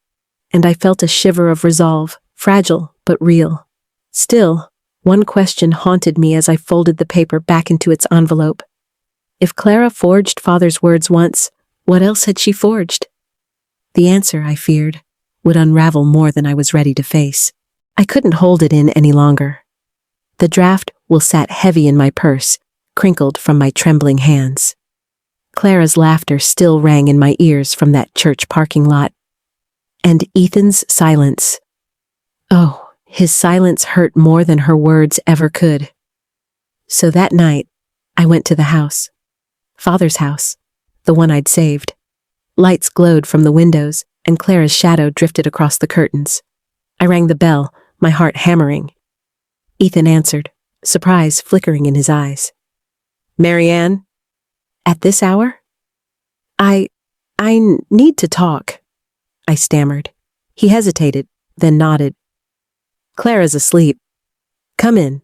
And I felt a shiver of resolve, fragile but real. Still, one question haunted me as I folded the paper back into its envelope. If Clara forged Father's words once, what else had she forged? The answer, I feared, would unravel more than I was ready to face. I couldn't hold it in any longer. The draft will sat heavy in my purse, crinkled from my trembling hands. Clara's laughter still rang in my ears from that church parking lot. And Ethan's silence. Oh, his silence hurt more than her words ever could. So that night, I went to the house. Father's house, the one I'd saved. Lights glowed from the windows, and Clara's shadow drifted across the curtains. I rang the bell, my heart hammering. Ethan answered, surprise flickering in his eyes. Marianne? At this hour? I need to talk, I stammered. He hesitated, then nodded. Clara's asleep. Come in.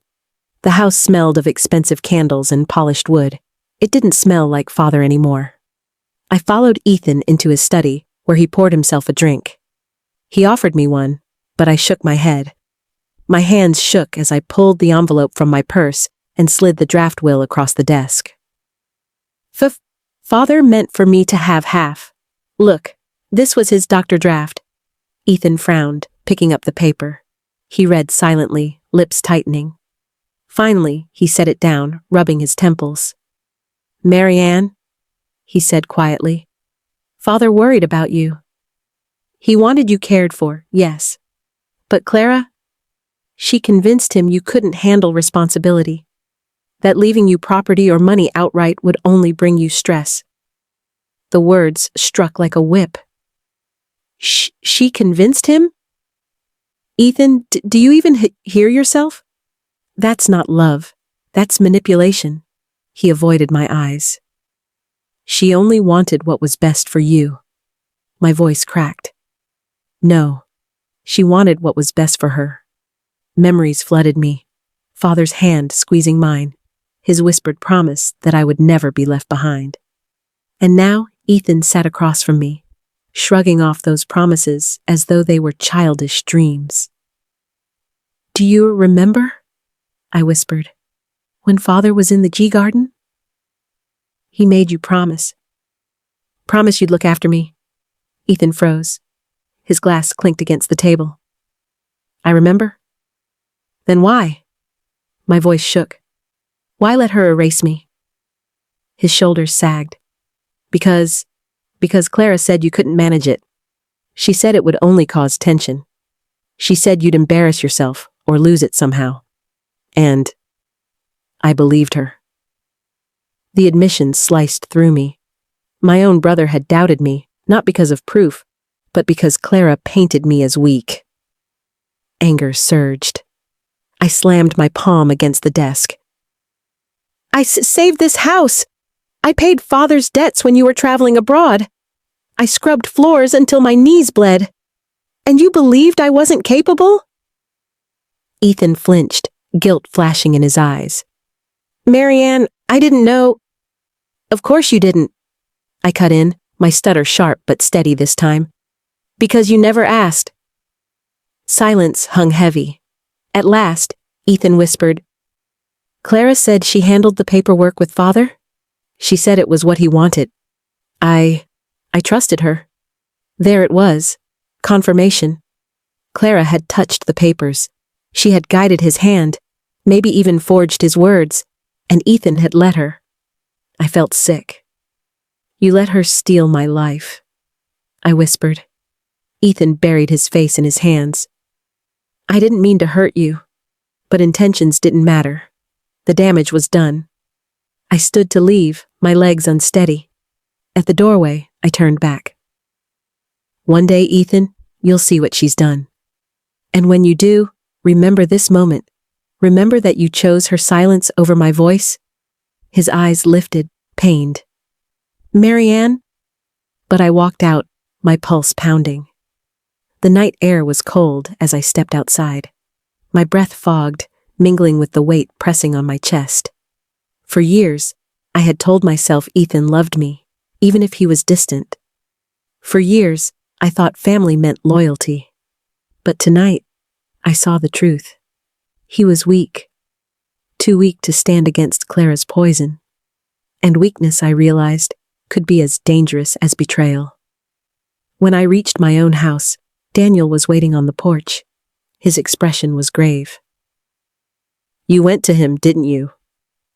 The house smelled of expensive candles and polished wood. It didn't smell like Father anymore. I followed Ethan into his study, where he poured himself a drink. He offered me one, but I shook my head. My hands shook as I pulled the envelope from my purse and slid the draft will across the desk. Father meant for me to have half. Look, this was his doctor draft. Ethan frowned, picking up the paper. He read silently, lips tightening. Finally, he set it down, rubbing his temples. Marianne, he said quietly. Father worried about you. He wanted you cared for, yes. But Clara? She convinced him you couldn't handle responsibility. That leaving you property or money outright would only bring you stress. The words struck like a whip. She convinced him? Ethan, do you even hear yourself? That's not love. That's manipulation. He avoided my eyes. She only wanted what was best for you. My voice cracked. No. She wanted what was best for her. Memories flooded me. Father's hand squeezing mine. His whispered promise that I would never be left behind. And now Ethan sat across from me, shrugging off those promises as though they were childish dreams. Do you remember? I whispered. When Father was in the G garden? He made you promise. Promise you'd look after me. Ethan froze. His glass clinked against the table. I remember. Then why? My voice shook. Why let her erase me? His shoulders sagged. Because Clara said you couldn't manage it. She said it would only cause tension. She said you'd embarrass yourself or lose it somehow. And I believed her. The admission sliced through me. My own brother had doubted me, not because of proof, but because Clara painted me as weak. Anger surged. I slammed my palm against the desk. I saved this house. I paid Father's debts when you were traveling abroad. I scrubbed floors until my knees bled. And you believed I wasn't capable? Ethan flinched, guilt flashing in his eyes. Marianne, I didn't know. Of course you didn't. I cut in, my stutter sharp but steady this time. Because you never asked. Silence hung heavy. At last, Ethan whispered, Clara said she handled the paperwork with Father? She said it was what he wanted. I trusted her. There it was. Confirmation. Clara had touched the papers. She had guided his hand, maybe even forged his words, and Ethan had let her. I felt sick. You let her steal my life, I whispered. Ethan buried his face in his hands. I didn't mean to hurt you, but intentions didn't matter. The damage was done. I stood to leave, my legs unsteady. At the doorway, I turned back. One day, Ethan, you'll see what she's done. And when you do, remember this moment. Remember that you chose her silence over my voice. His eyes lifted, pained. Marianne? But I walked out, my pulse pounding. The night air was cold as I stepped outside. My breath fogged, mingling with the weight pressing on my chest. For years, I had told myself Ethan loved me, even if he was distant. For years, I thought family meant loyalty. But tonight, I saw the truth. He was weak. Too weak to stand against Clara's poison. And weakness, I realized, could be as dangerous as betrayal. When I reached my own house, Daniel was waiting on the porch. His expression was grave. You went to him, didn't you?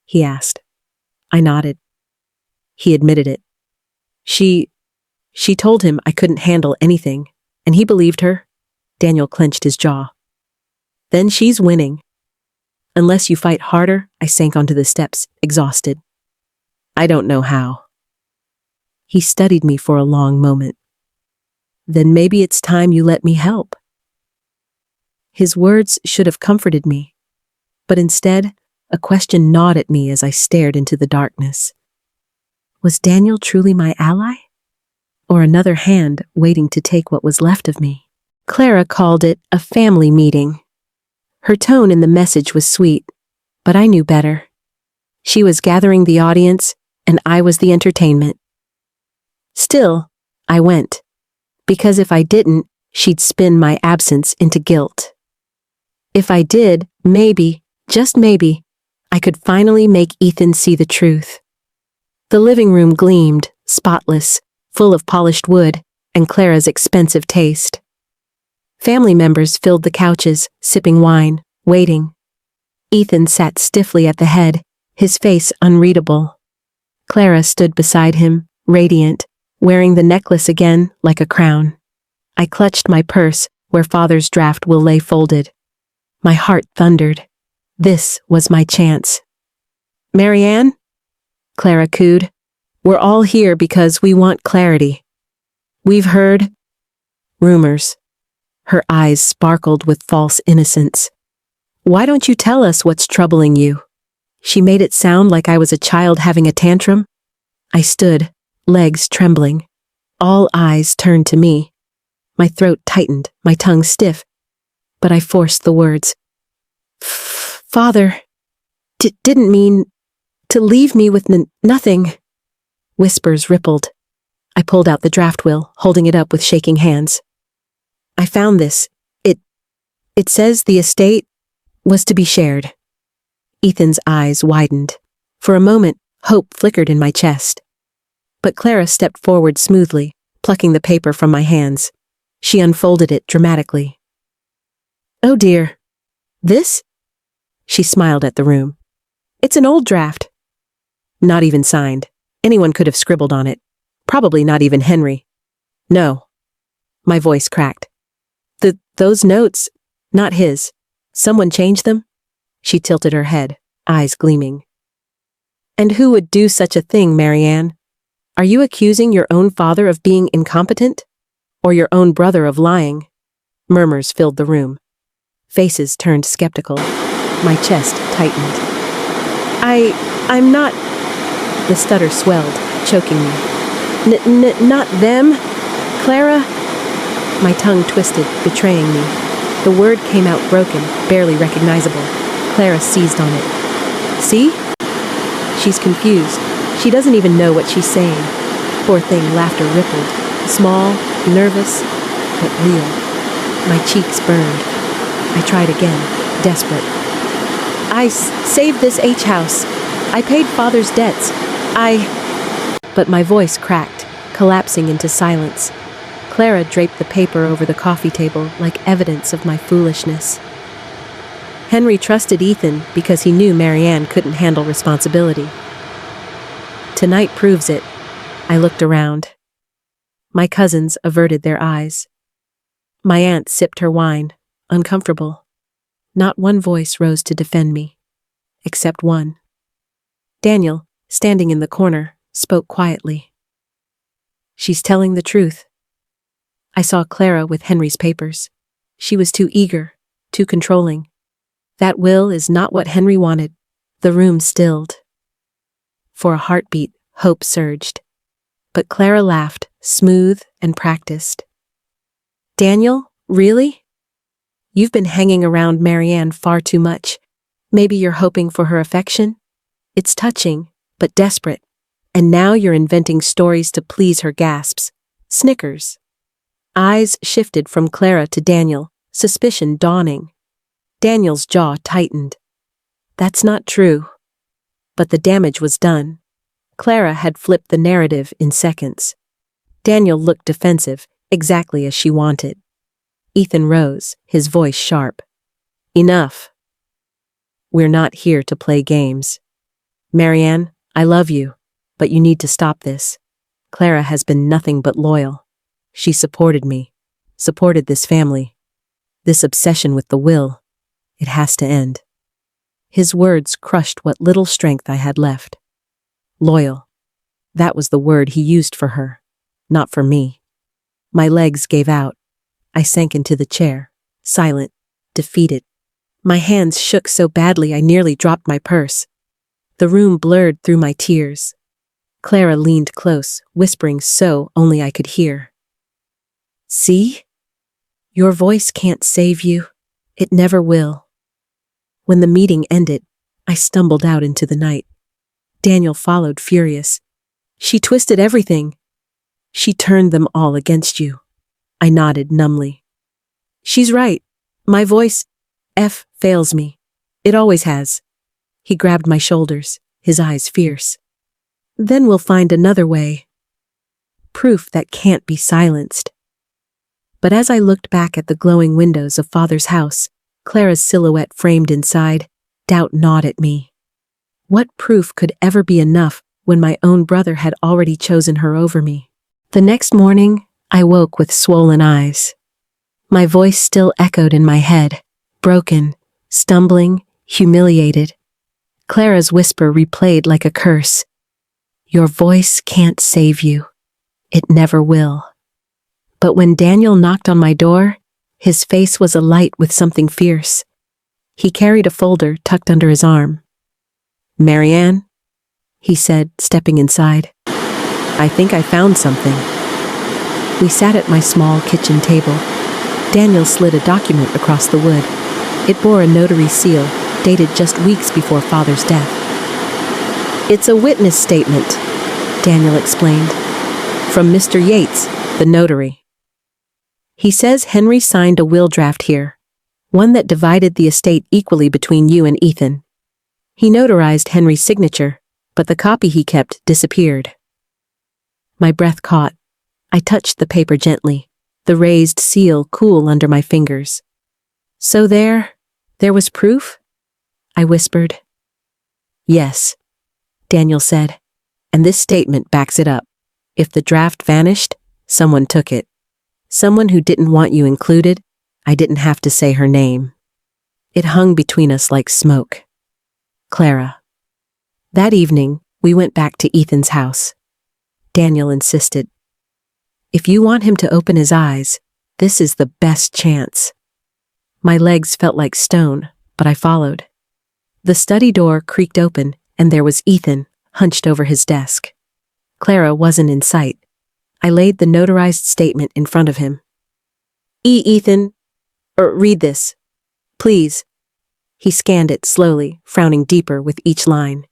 He asked. I nodded. He admitted it. She told him I couldn't handle anything, and he believed her. Daniel clenched his jaw. Then she's winning. Unless you fight harder, I sank onto the steps, exhausted. I don't know how. He studied me for a long moment. Then maybe it's time you let me help. His words should have comforted me, but instead, a question gnawed at me as I stared into the darkness. Was Daniel truly my ally? Or another hand waiting to take what was left of me? Clara called it a family meeting. Her tone in the message was sweet, but I knew better. She was gathering the audience, and I was the entertainment. Still, I went, because if I didn't, she'd spin my absence into guilt. If I did, maybe, just maybe, I could finally make Ethan see the truth. The living room gleamed, spotless, full of polished wood, and Clara's expensive taste. Family members filled the couches, sipping wine, waiting. Ethan sat stiffly at the head, his face unreadable. Clara stood beside him, radiant, wearing the necklace again like a crown. I clutched my purse, where father's draft will lay folded. My heart thundered. This was my chance. Marianne? Clara cooed. We're all here because we want clarity. We've heard rumors. Her eyes sparkled with false innocence. Why don't you tell us what's troubling you? She made it sound like I was a child having a tantrum. I stood, legs trembling. All eyes turned to me. My throat tightened, my tongue stiff, but I forced the words. Father, didn't mean to leave me with nothing. Whispers rippled. I pulled out the draft will, holding it up with shaking hands. I found this. It says the estate was to be shared. Ethan's eyes widened. For a moment, hope flickered in my chest. But Clara stepped forward smoothly, plucking the paper from my hands. She unfolded it dramatically. Oh dear. This? She smiled at the room. It's an old draft. Not even signed. Anyone could have scribbled on it. Probably not even Henry. No. My voice cracked. Those notes, not his. Someone changed them? She tilted her head, eyes gleaming. And who would do such a thing, Marianne? Are you accusing your own father of being incompetent? Or your own brother of lying? Murmurs filled the room. Faces turned skeptical. My chest tightened. I'm not... The stutter swelled, choking me. Not them? Clara? My tongue twisted, betraying me. The word came out broken, barely recognizable. Clara seized on it. See? She's confused. She doesn't even know what she's saying. Poor thing, laughter rippled. Small, nervous, but real. My cheeks burned. I tried again, desperate. I saved this H house. I paid father's debts. But my voice cracked, collapsing into silence. Clara draped the paper over the coffee table like evidence of my foolishness. Henry trusted Ethan because he knew Marianne couldn't handle responsibility. Tonight proves it. I looked around. My cousins averted their eyes. My aunt sipped her wine, uncomfortable. Not one voice rose to defend me, except one. Daniel, standing in the corner, spoke quietly. She's telling the truth. I saw Clara with Henry's papers. She was too eager, too controlling. That will is not what Henry wanted. The room stilled. For a heartbeat, hope surged. But Clara laughed, smooth and practiced. Daniel, really? You've been hanging around Marianne far too much. Maybe you're hoping for her affection? It's touching, but desperate. And now you're inventing stories to please her gasps. Snickers. Eyes shifted from Clara to Daniel, suspicion dawning. Daniel's jaw tightened. That's not true. But the damage was done. Clara had flipped the narrative in seconds. Daniel looked defensive, exactly as she wanted. Ethan rose, his voice sharp. Enough. We're not here to play games. Marianne, I love you, but you need to stop this. Clara has been nothing but loyal. She supported me, supported this family. This obsession with the will, it has to end. His words crushed what little strength I had left. Loyal. That was the word he used for her, not for me. My legs gave out. I sank into the chair, silent, defeated. My hands shook so badly I nearly dropped my purse. The room blurred through my tears. Clara leaned close, whispering so only I could hear. See? Your voice can't save you. It never will. When the meeting ended, I stumbled out into the night. Daniel followed, furious. She twisted everything. She turned them all against you. I nodded numbly. She's right. My voice, fails me. It always has. He grabbed my shoulders, his eyes fierce. Then we'll find another way. Proof that can't be silenced. But as I looked back at the glowing windows of Father's house, Clara's silhouette framed inside, doubt gnawed at me. What proof could ever be enough when my own brother had already chosen her over me? The next morning, I woke with swollen eyes. My voice still echoed in my head, broken, stumbling, humiliated. Clara's whisper replayed like a curse. Your voice can't save you. It never will. But when Daniel knocked on my door, his face was alight with something fierce. He carried a folder tucked under his arm. Marianne, he said, stepping inside. I think I found something. We sat at my small kitchen table. Daniel slid a document across the wood. It bore a notary seal, dated just weeks before Father's death. It's a witness statement, Daniel explained. From Mr. Yates, the notary. He says Henry signed a will draft here, one that divided the estate equally between you and Ethan. He notarized Henry's signature, but the copy he kept disappeared. My breath caught. I touched the paper gently, the raised seal cool under my fingers. So there was proof? I whispered. Yes, Daniel said, and this statement backs it up. If the draft vanished, someone took it. Someone who didn't want you included. I didn't have to say her name. It hung between us like smoke. Clara. That evening, we went back to Ethan's house. Daniel insisted. If you want him to open his eyes, this is the best chance. My legs felt like stone, but I followed. The study door creaked open, and there was Ethan, hunched over his desk. Clara wasn't in sight. I laid the notarized statement in front of him. Ethan, read this. Please. He scanned it slowly, frowning deeper with each line.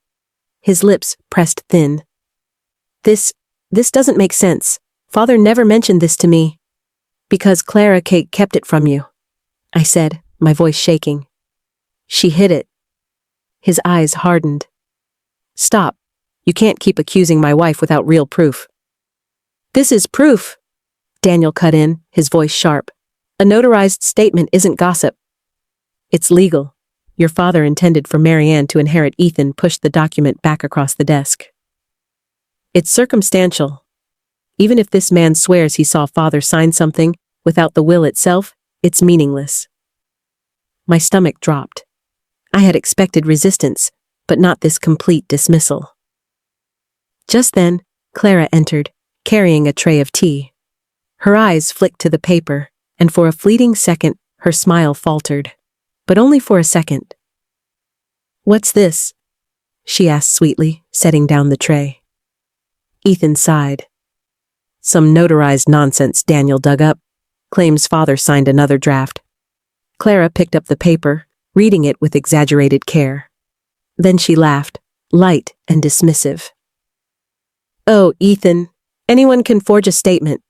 His lips pressed thin. This doesn't make sense. Father never mentioned this to me. Because Clara kept it from you, I said, my voice shaking. She hid it. His eyes hardened. Stop. You can't keep accusing my wife without real proof. This is proof, Daniel cut in, his voice sharp. A notarized statement isn't gossip. It's legal. Your father intended for Marianne to inherit Ethan pushed the document back across the desk. It's circumstantial. Even if this man swears he saw Father sign something, without the will itself, it's meaningless. My stomach dropped. I had expected resistance, but not this complete dismissal. Just then, Clara entered, carrying a tray of tea. Her eyes flicked to the paper, and for a fleeting second, her smile faltered. But only for a second. "What's this?" she asked sweetly, setting down the tray. Ethan sighed. "Some notarized nonsense Daniel dug up. Claims father signed another draft." Clara picked up the paper, reading it with exaggerated care. Then she laughed, light and dismissive. "Oh, Ethan, anyone can forge a statement."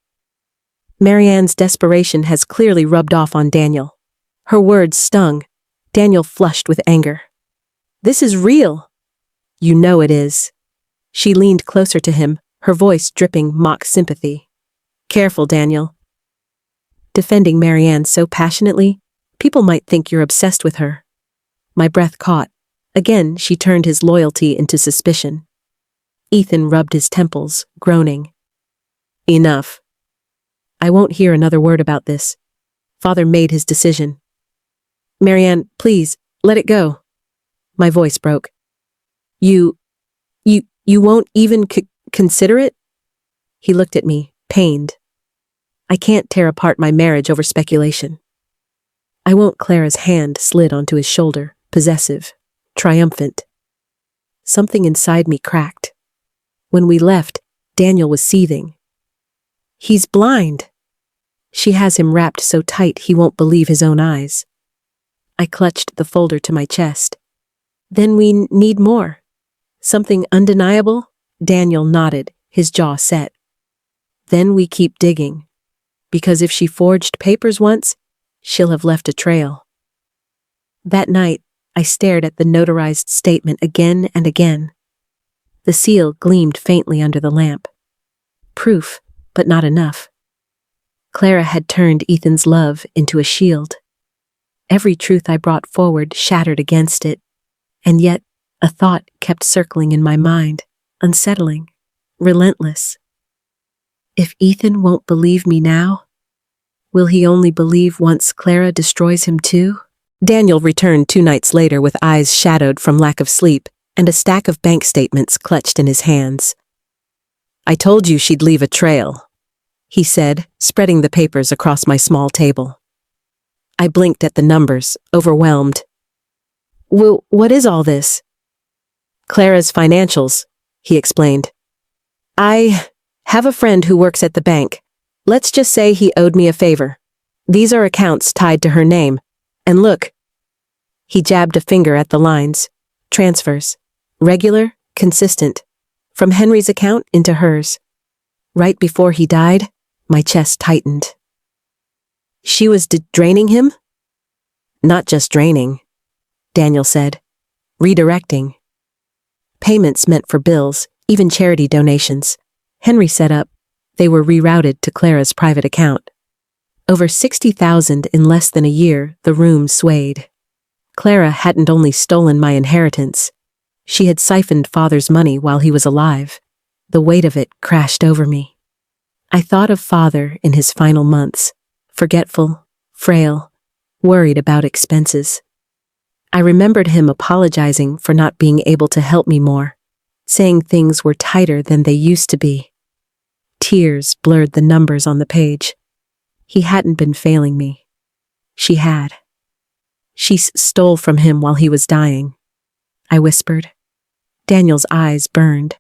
Marianne's desperation has clearly rubbed off on Daniel. Her words stung. Daniel flushed with anger. "This is real." "You know it is." She leaned closer to him, her voice dripping mock sympathy. "Careful, Daniel. Defending Marianne so passionately, people might think you're obsessed with her." My breath caught. Again, she turned his loyalty into suspicion. Ethan rubbed his temples, groaning. "Enough. I won't hear another word about this. Father made his decision." "Marianne, please, let it go." My voice broke. You won't even consider it?" He looked at me, pained. "I can't tear apart my marriage over speculation." "I won't." Clara's hand slid onto his shoulder, possessive, triumphant. Something inside me cracked. When we left, Daniel was seething. "He's blind." She has him wrapped so tight he won't believe his own eyes. I clutched the folder to my chest. "Then we need more." "Something undeniable?" Daniel nodded, his jaw set. "Then we keep digging. Because if she forged papers once, she'll have left a trail." That night, I stared at the notarized statement again and again. The seal gleamed faintly under the lamp. Proof, but not enough. Clara had turned Ethan's love into a shield. Every truth I brought forward shattered against it, and yet a thought kept circling in my mind, unsettling, relentless. If Ethan won't believe me now, will he only believe once Clara destroys him too? Daniel returned 2 nights later with eyes shadowed from lack of sleep and a stack of bank statements clutched in his hands. "I told you she'd leave a trail," he said, spreading the papers across my small table. I blinked at the numbers, overwhelmed. "Well, what is all this?" "Clara's financials," he explained. "I have a friend who works at the bank. Let's just say he owed me a favor. These are accounts tied to her name. And look." He jabbed a finger at the lines. Transfers. Regular, consistent. From Henry's account into hers. Right before he died, my chest tightened. She was draining him? "Not just draining," Daniel said. "Redirecting. Payments meant for bills, even charity donations. Henry set up. They were rerouted to Clara's private account. Over 60,000 in less than a year, the room swayed. Clara hadn't only stolen my inheritance. She had siphoned Father's money while he was alive. The weight of it crashed over me. I thought of Father in his final months, forgetful, frail, worried about expenses. I remembered him apologizing for not being able to help me more, saying things were tighter than they used to be. Tears blurred the numbers on the page. He hadn't been failing me. She had. She stole from him while he was dying. I whispered. Daniel's eyes burned.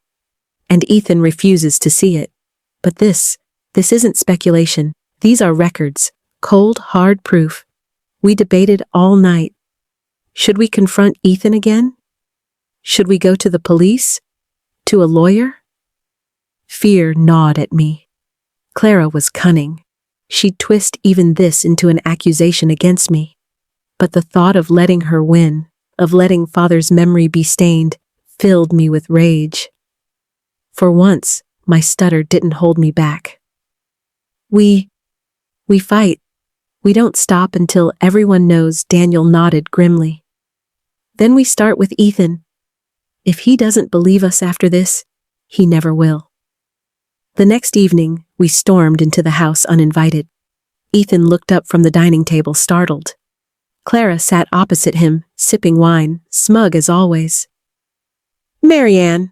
And Ethan refuses to see it. But this isn't speculation. These are records, cold, hard proof. We debated all night. Should we confront Ethan again? Should we go to the police? To a lawyer? Fear gnawed at me. Clara was cunning. She'd twist even this into an accusation against me. But the thought of letting her win, of letting Father's memory be stained, filled me with rage. For once, my stutter didn't hold me back. We fight. We don't stop until everyone knows. Daniel nodded grimly. Then we start with Ethan. If he doesn't believe us after this, he never will. The next evening, we stormed into the house uninvited. Ethan looked up from the dining table, startled. Clara sat opposite him, sipping wine, smug as always. "Marianne,"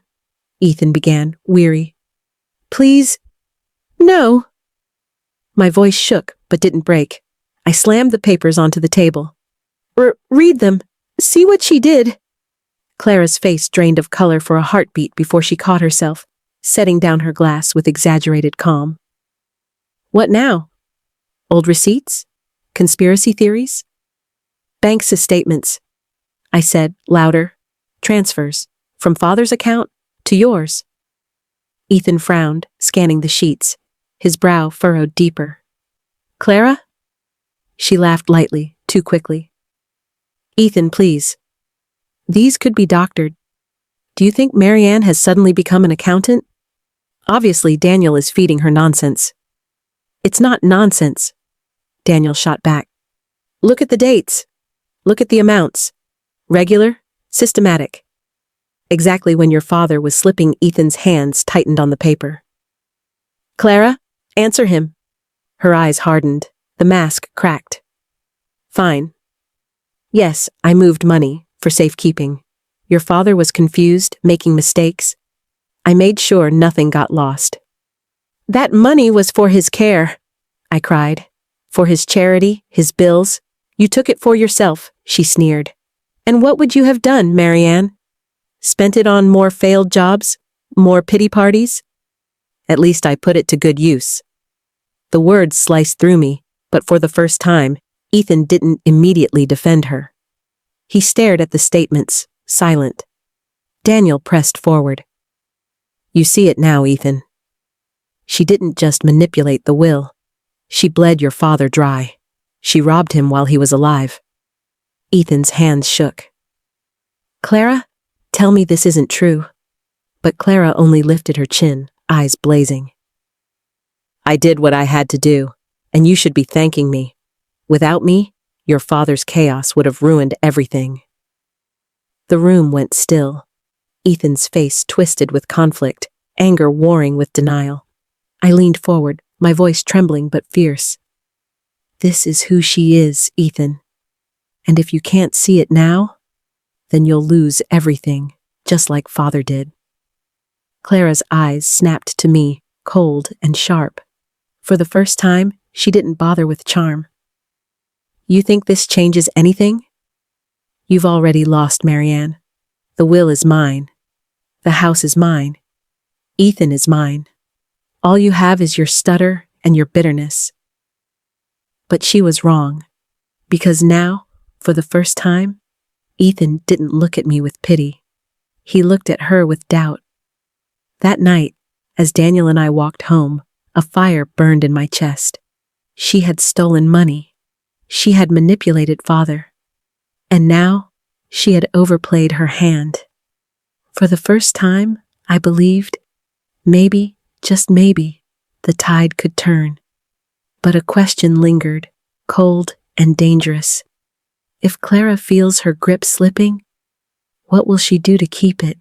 Ethan began, weary. "Please, No. My voice shook, but didn't break. I slammed the papers onto the table. Read them. See what she did. Clara's face drained of color for a heartbeat before she caught herself, setting down her glass with exaggerated calm. What now? Old receipts? Conspiracy theories? Bank statements, I said, louder. Transfers. From father's account to yours. Ethan frowned, scanning the sheets, his brow furrowed deeper. Clara? She laughed lightly, too quickly. Ethan, please. These could be doctored. Do you think Marianne has suddenly become an accountant? Obviously, Daniel is feeding her nonsense. It's not nonsense, Daniel shot back. Look at the dates. Look at the amounts. Regular, systematic. Exactly when your father was slipping, Ethan's hands tightened on the paper. Clara, answer him. Her eyes hardened. The mask cracked. Fine. Yes, I moved money, for safekeeping. Your father was confused, making mistakes. I made sure nothing got lost. That money was for his care, I cried. For his charity, his bills. You took it for yourself, she sneered. And what would you have done, Marianne? Spent it on more failed jobs? More pity parties? At least I put it to good use. The words sliced through me, but for the first time, Ethan didn't immediately defend her. He stared at the statements, silent. Daniel pressed forward. You see it now, Ethan. She didn't just manipulate the will. She bled your father dry. She robbed him while he was alive. Ethan's hands shook. Clara, tell me this isn't true. But Clara only lifted her chin, eyes blazing. I did what I had to do, and you should be thanking me. Without me, your father's chaos would have ruined everything. The room went still. Ethan's face twisted with conflict, anger warring with denial. I leaned forward, my voice trembling but fierce. This is who she is, Ethan. And if you can't see it now, then you'll lose everything, just like father did. Clara's eyes snapped to me, cold and sharp. For the first time, she didn't bother with charm. You think this changes anything? You've already lost, Marianne. The will is mine. The house is mine. Ethan is mine. All you have is your stutter and your bitterness. But she was wrong, because now, for the first time, Ethan didn't look at me with pity. He looked at her with doubt. That night, as Daniel and I walked home, a fire burned in my chest. She had stolen money. She had manipulated father. And now, she had overplayed her hand. For the first time, I believed, maybe, just maybe, the tide could turn. But a question lingered, cold and dangerous. If Clara feels her grip slipping, what will she do to keep it?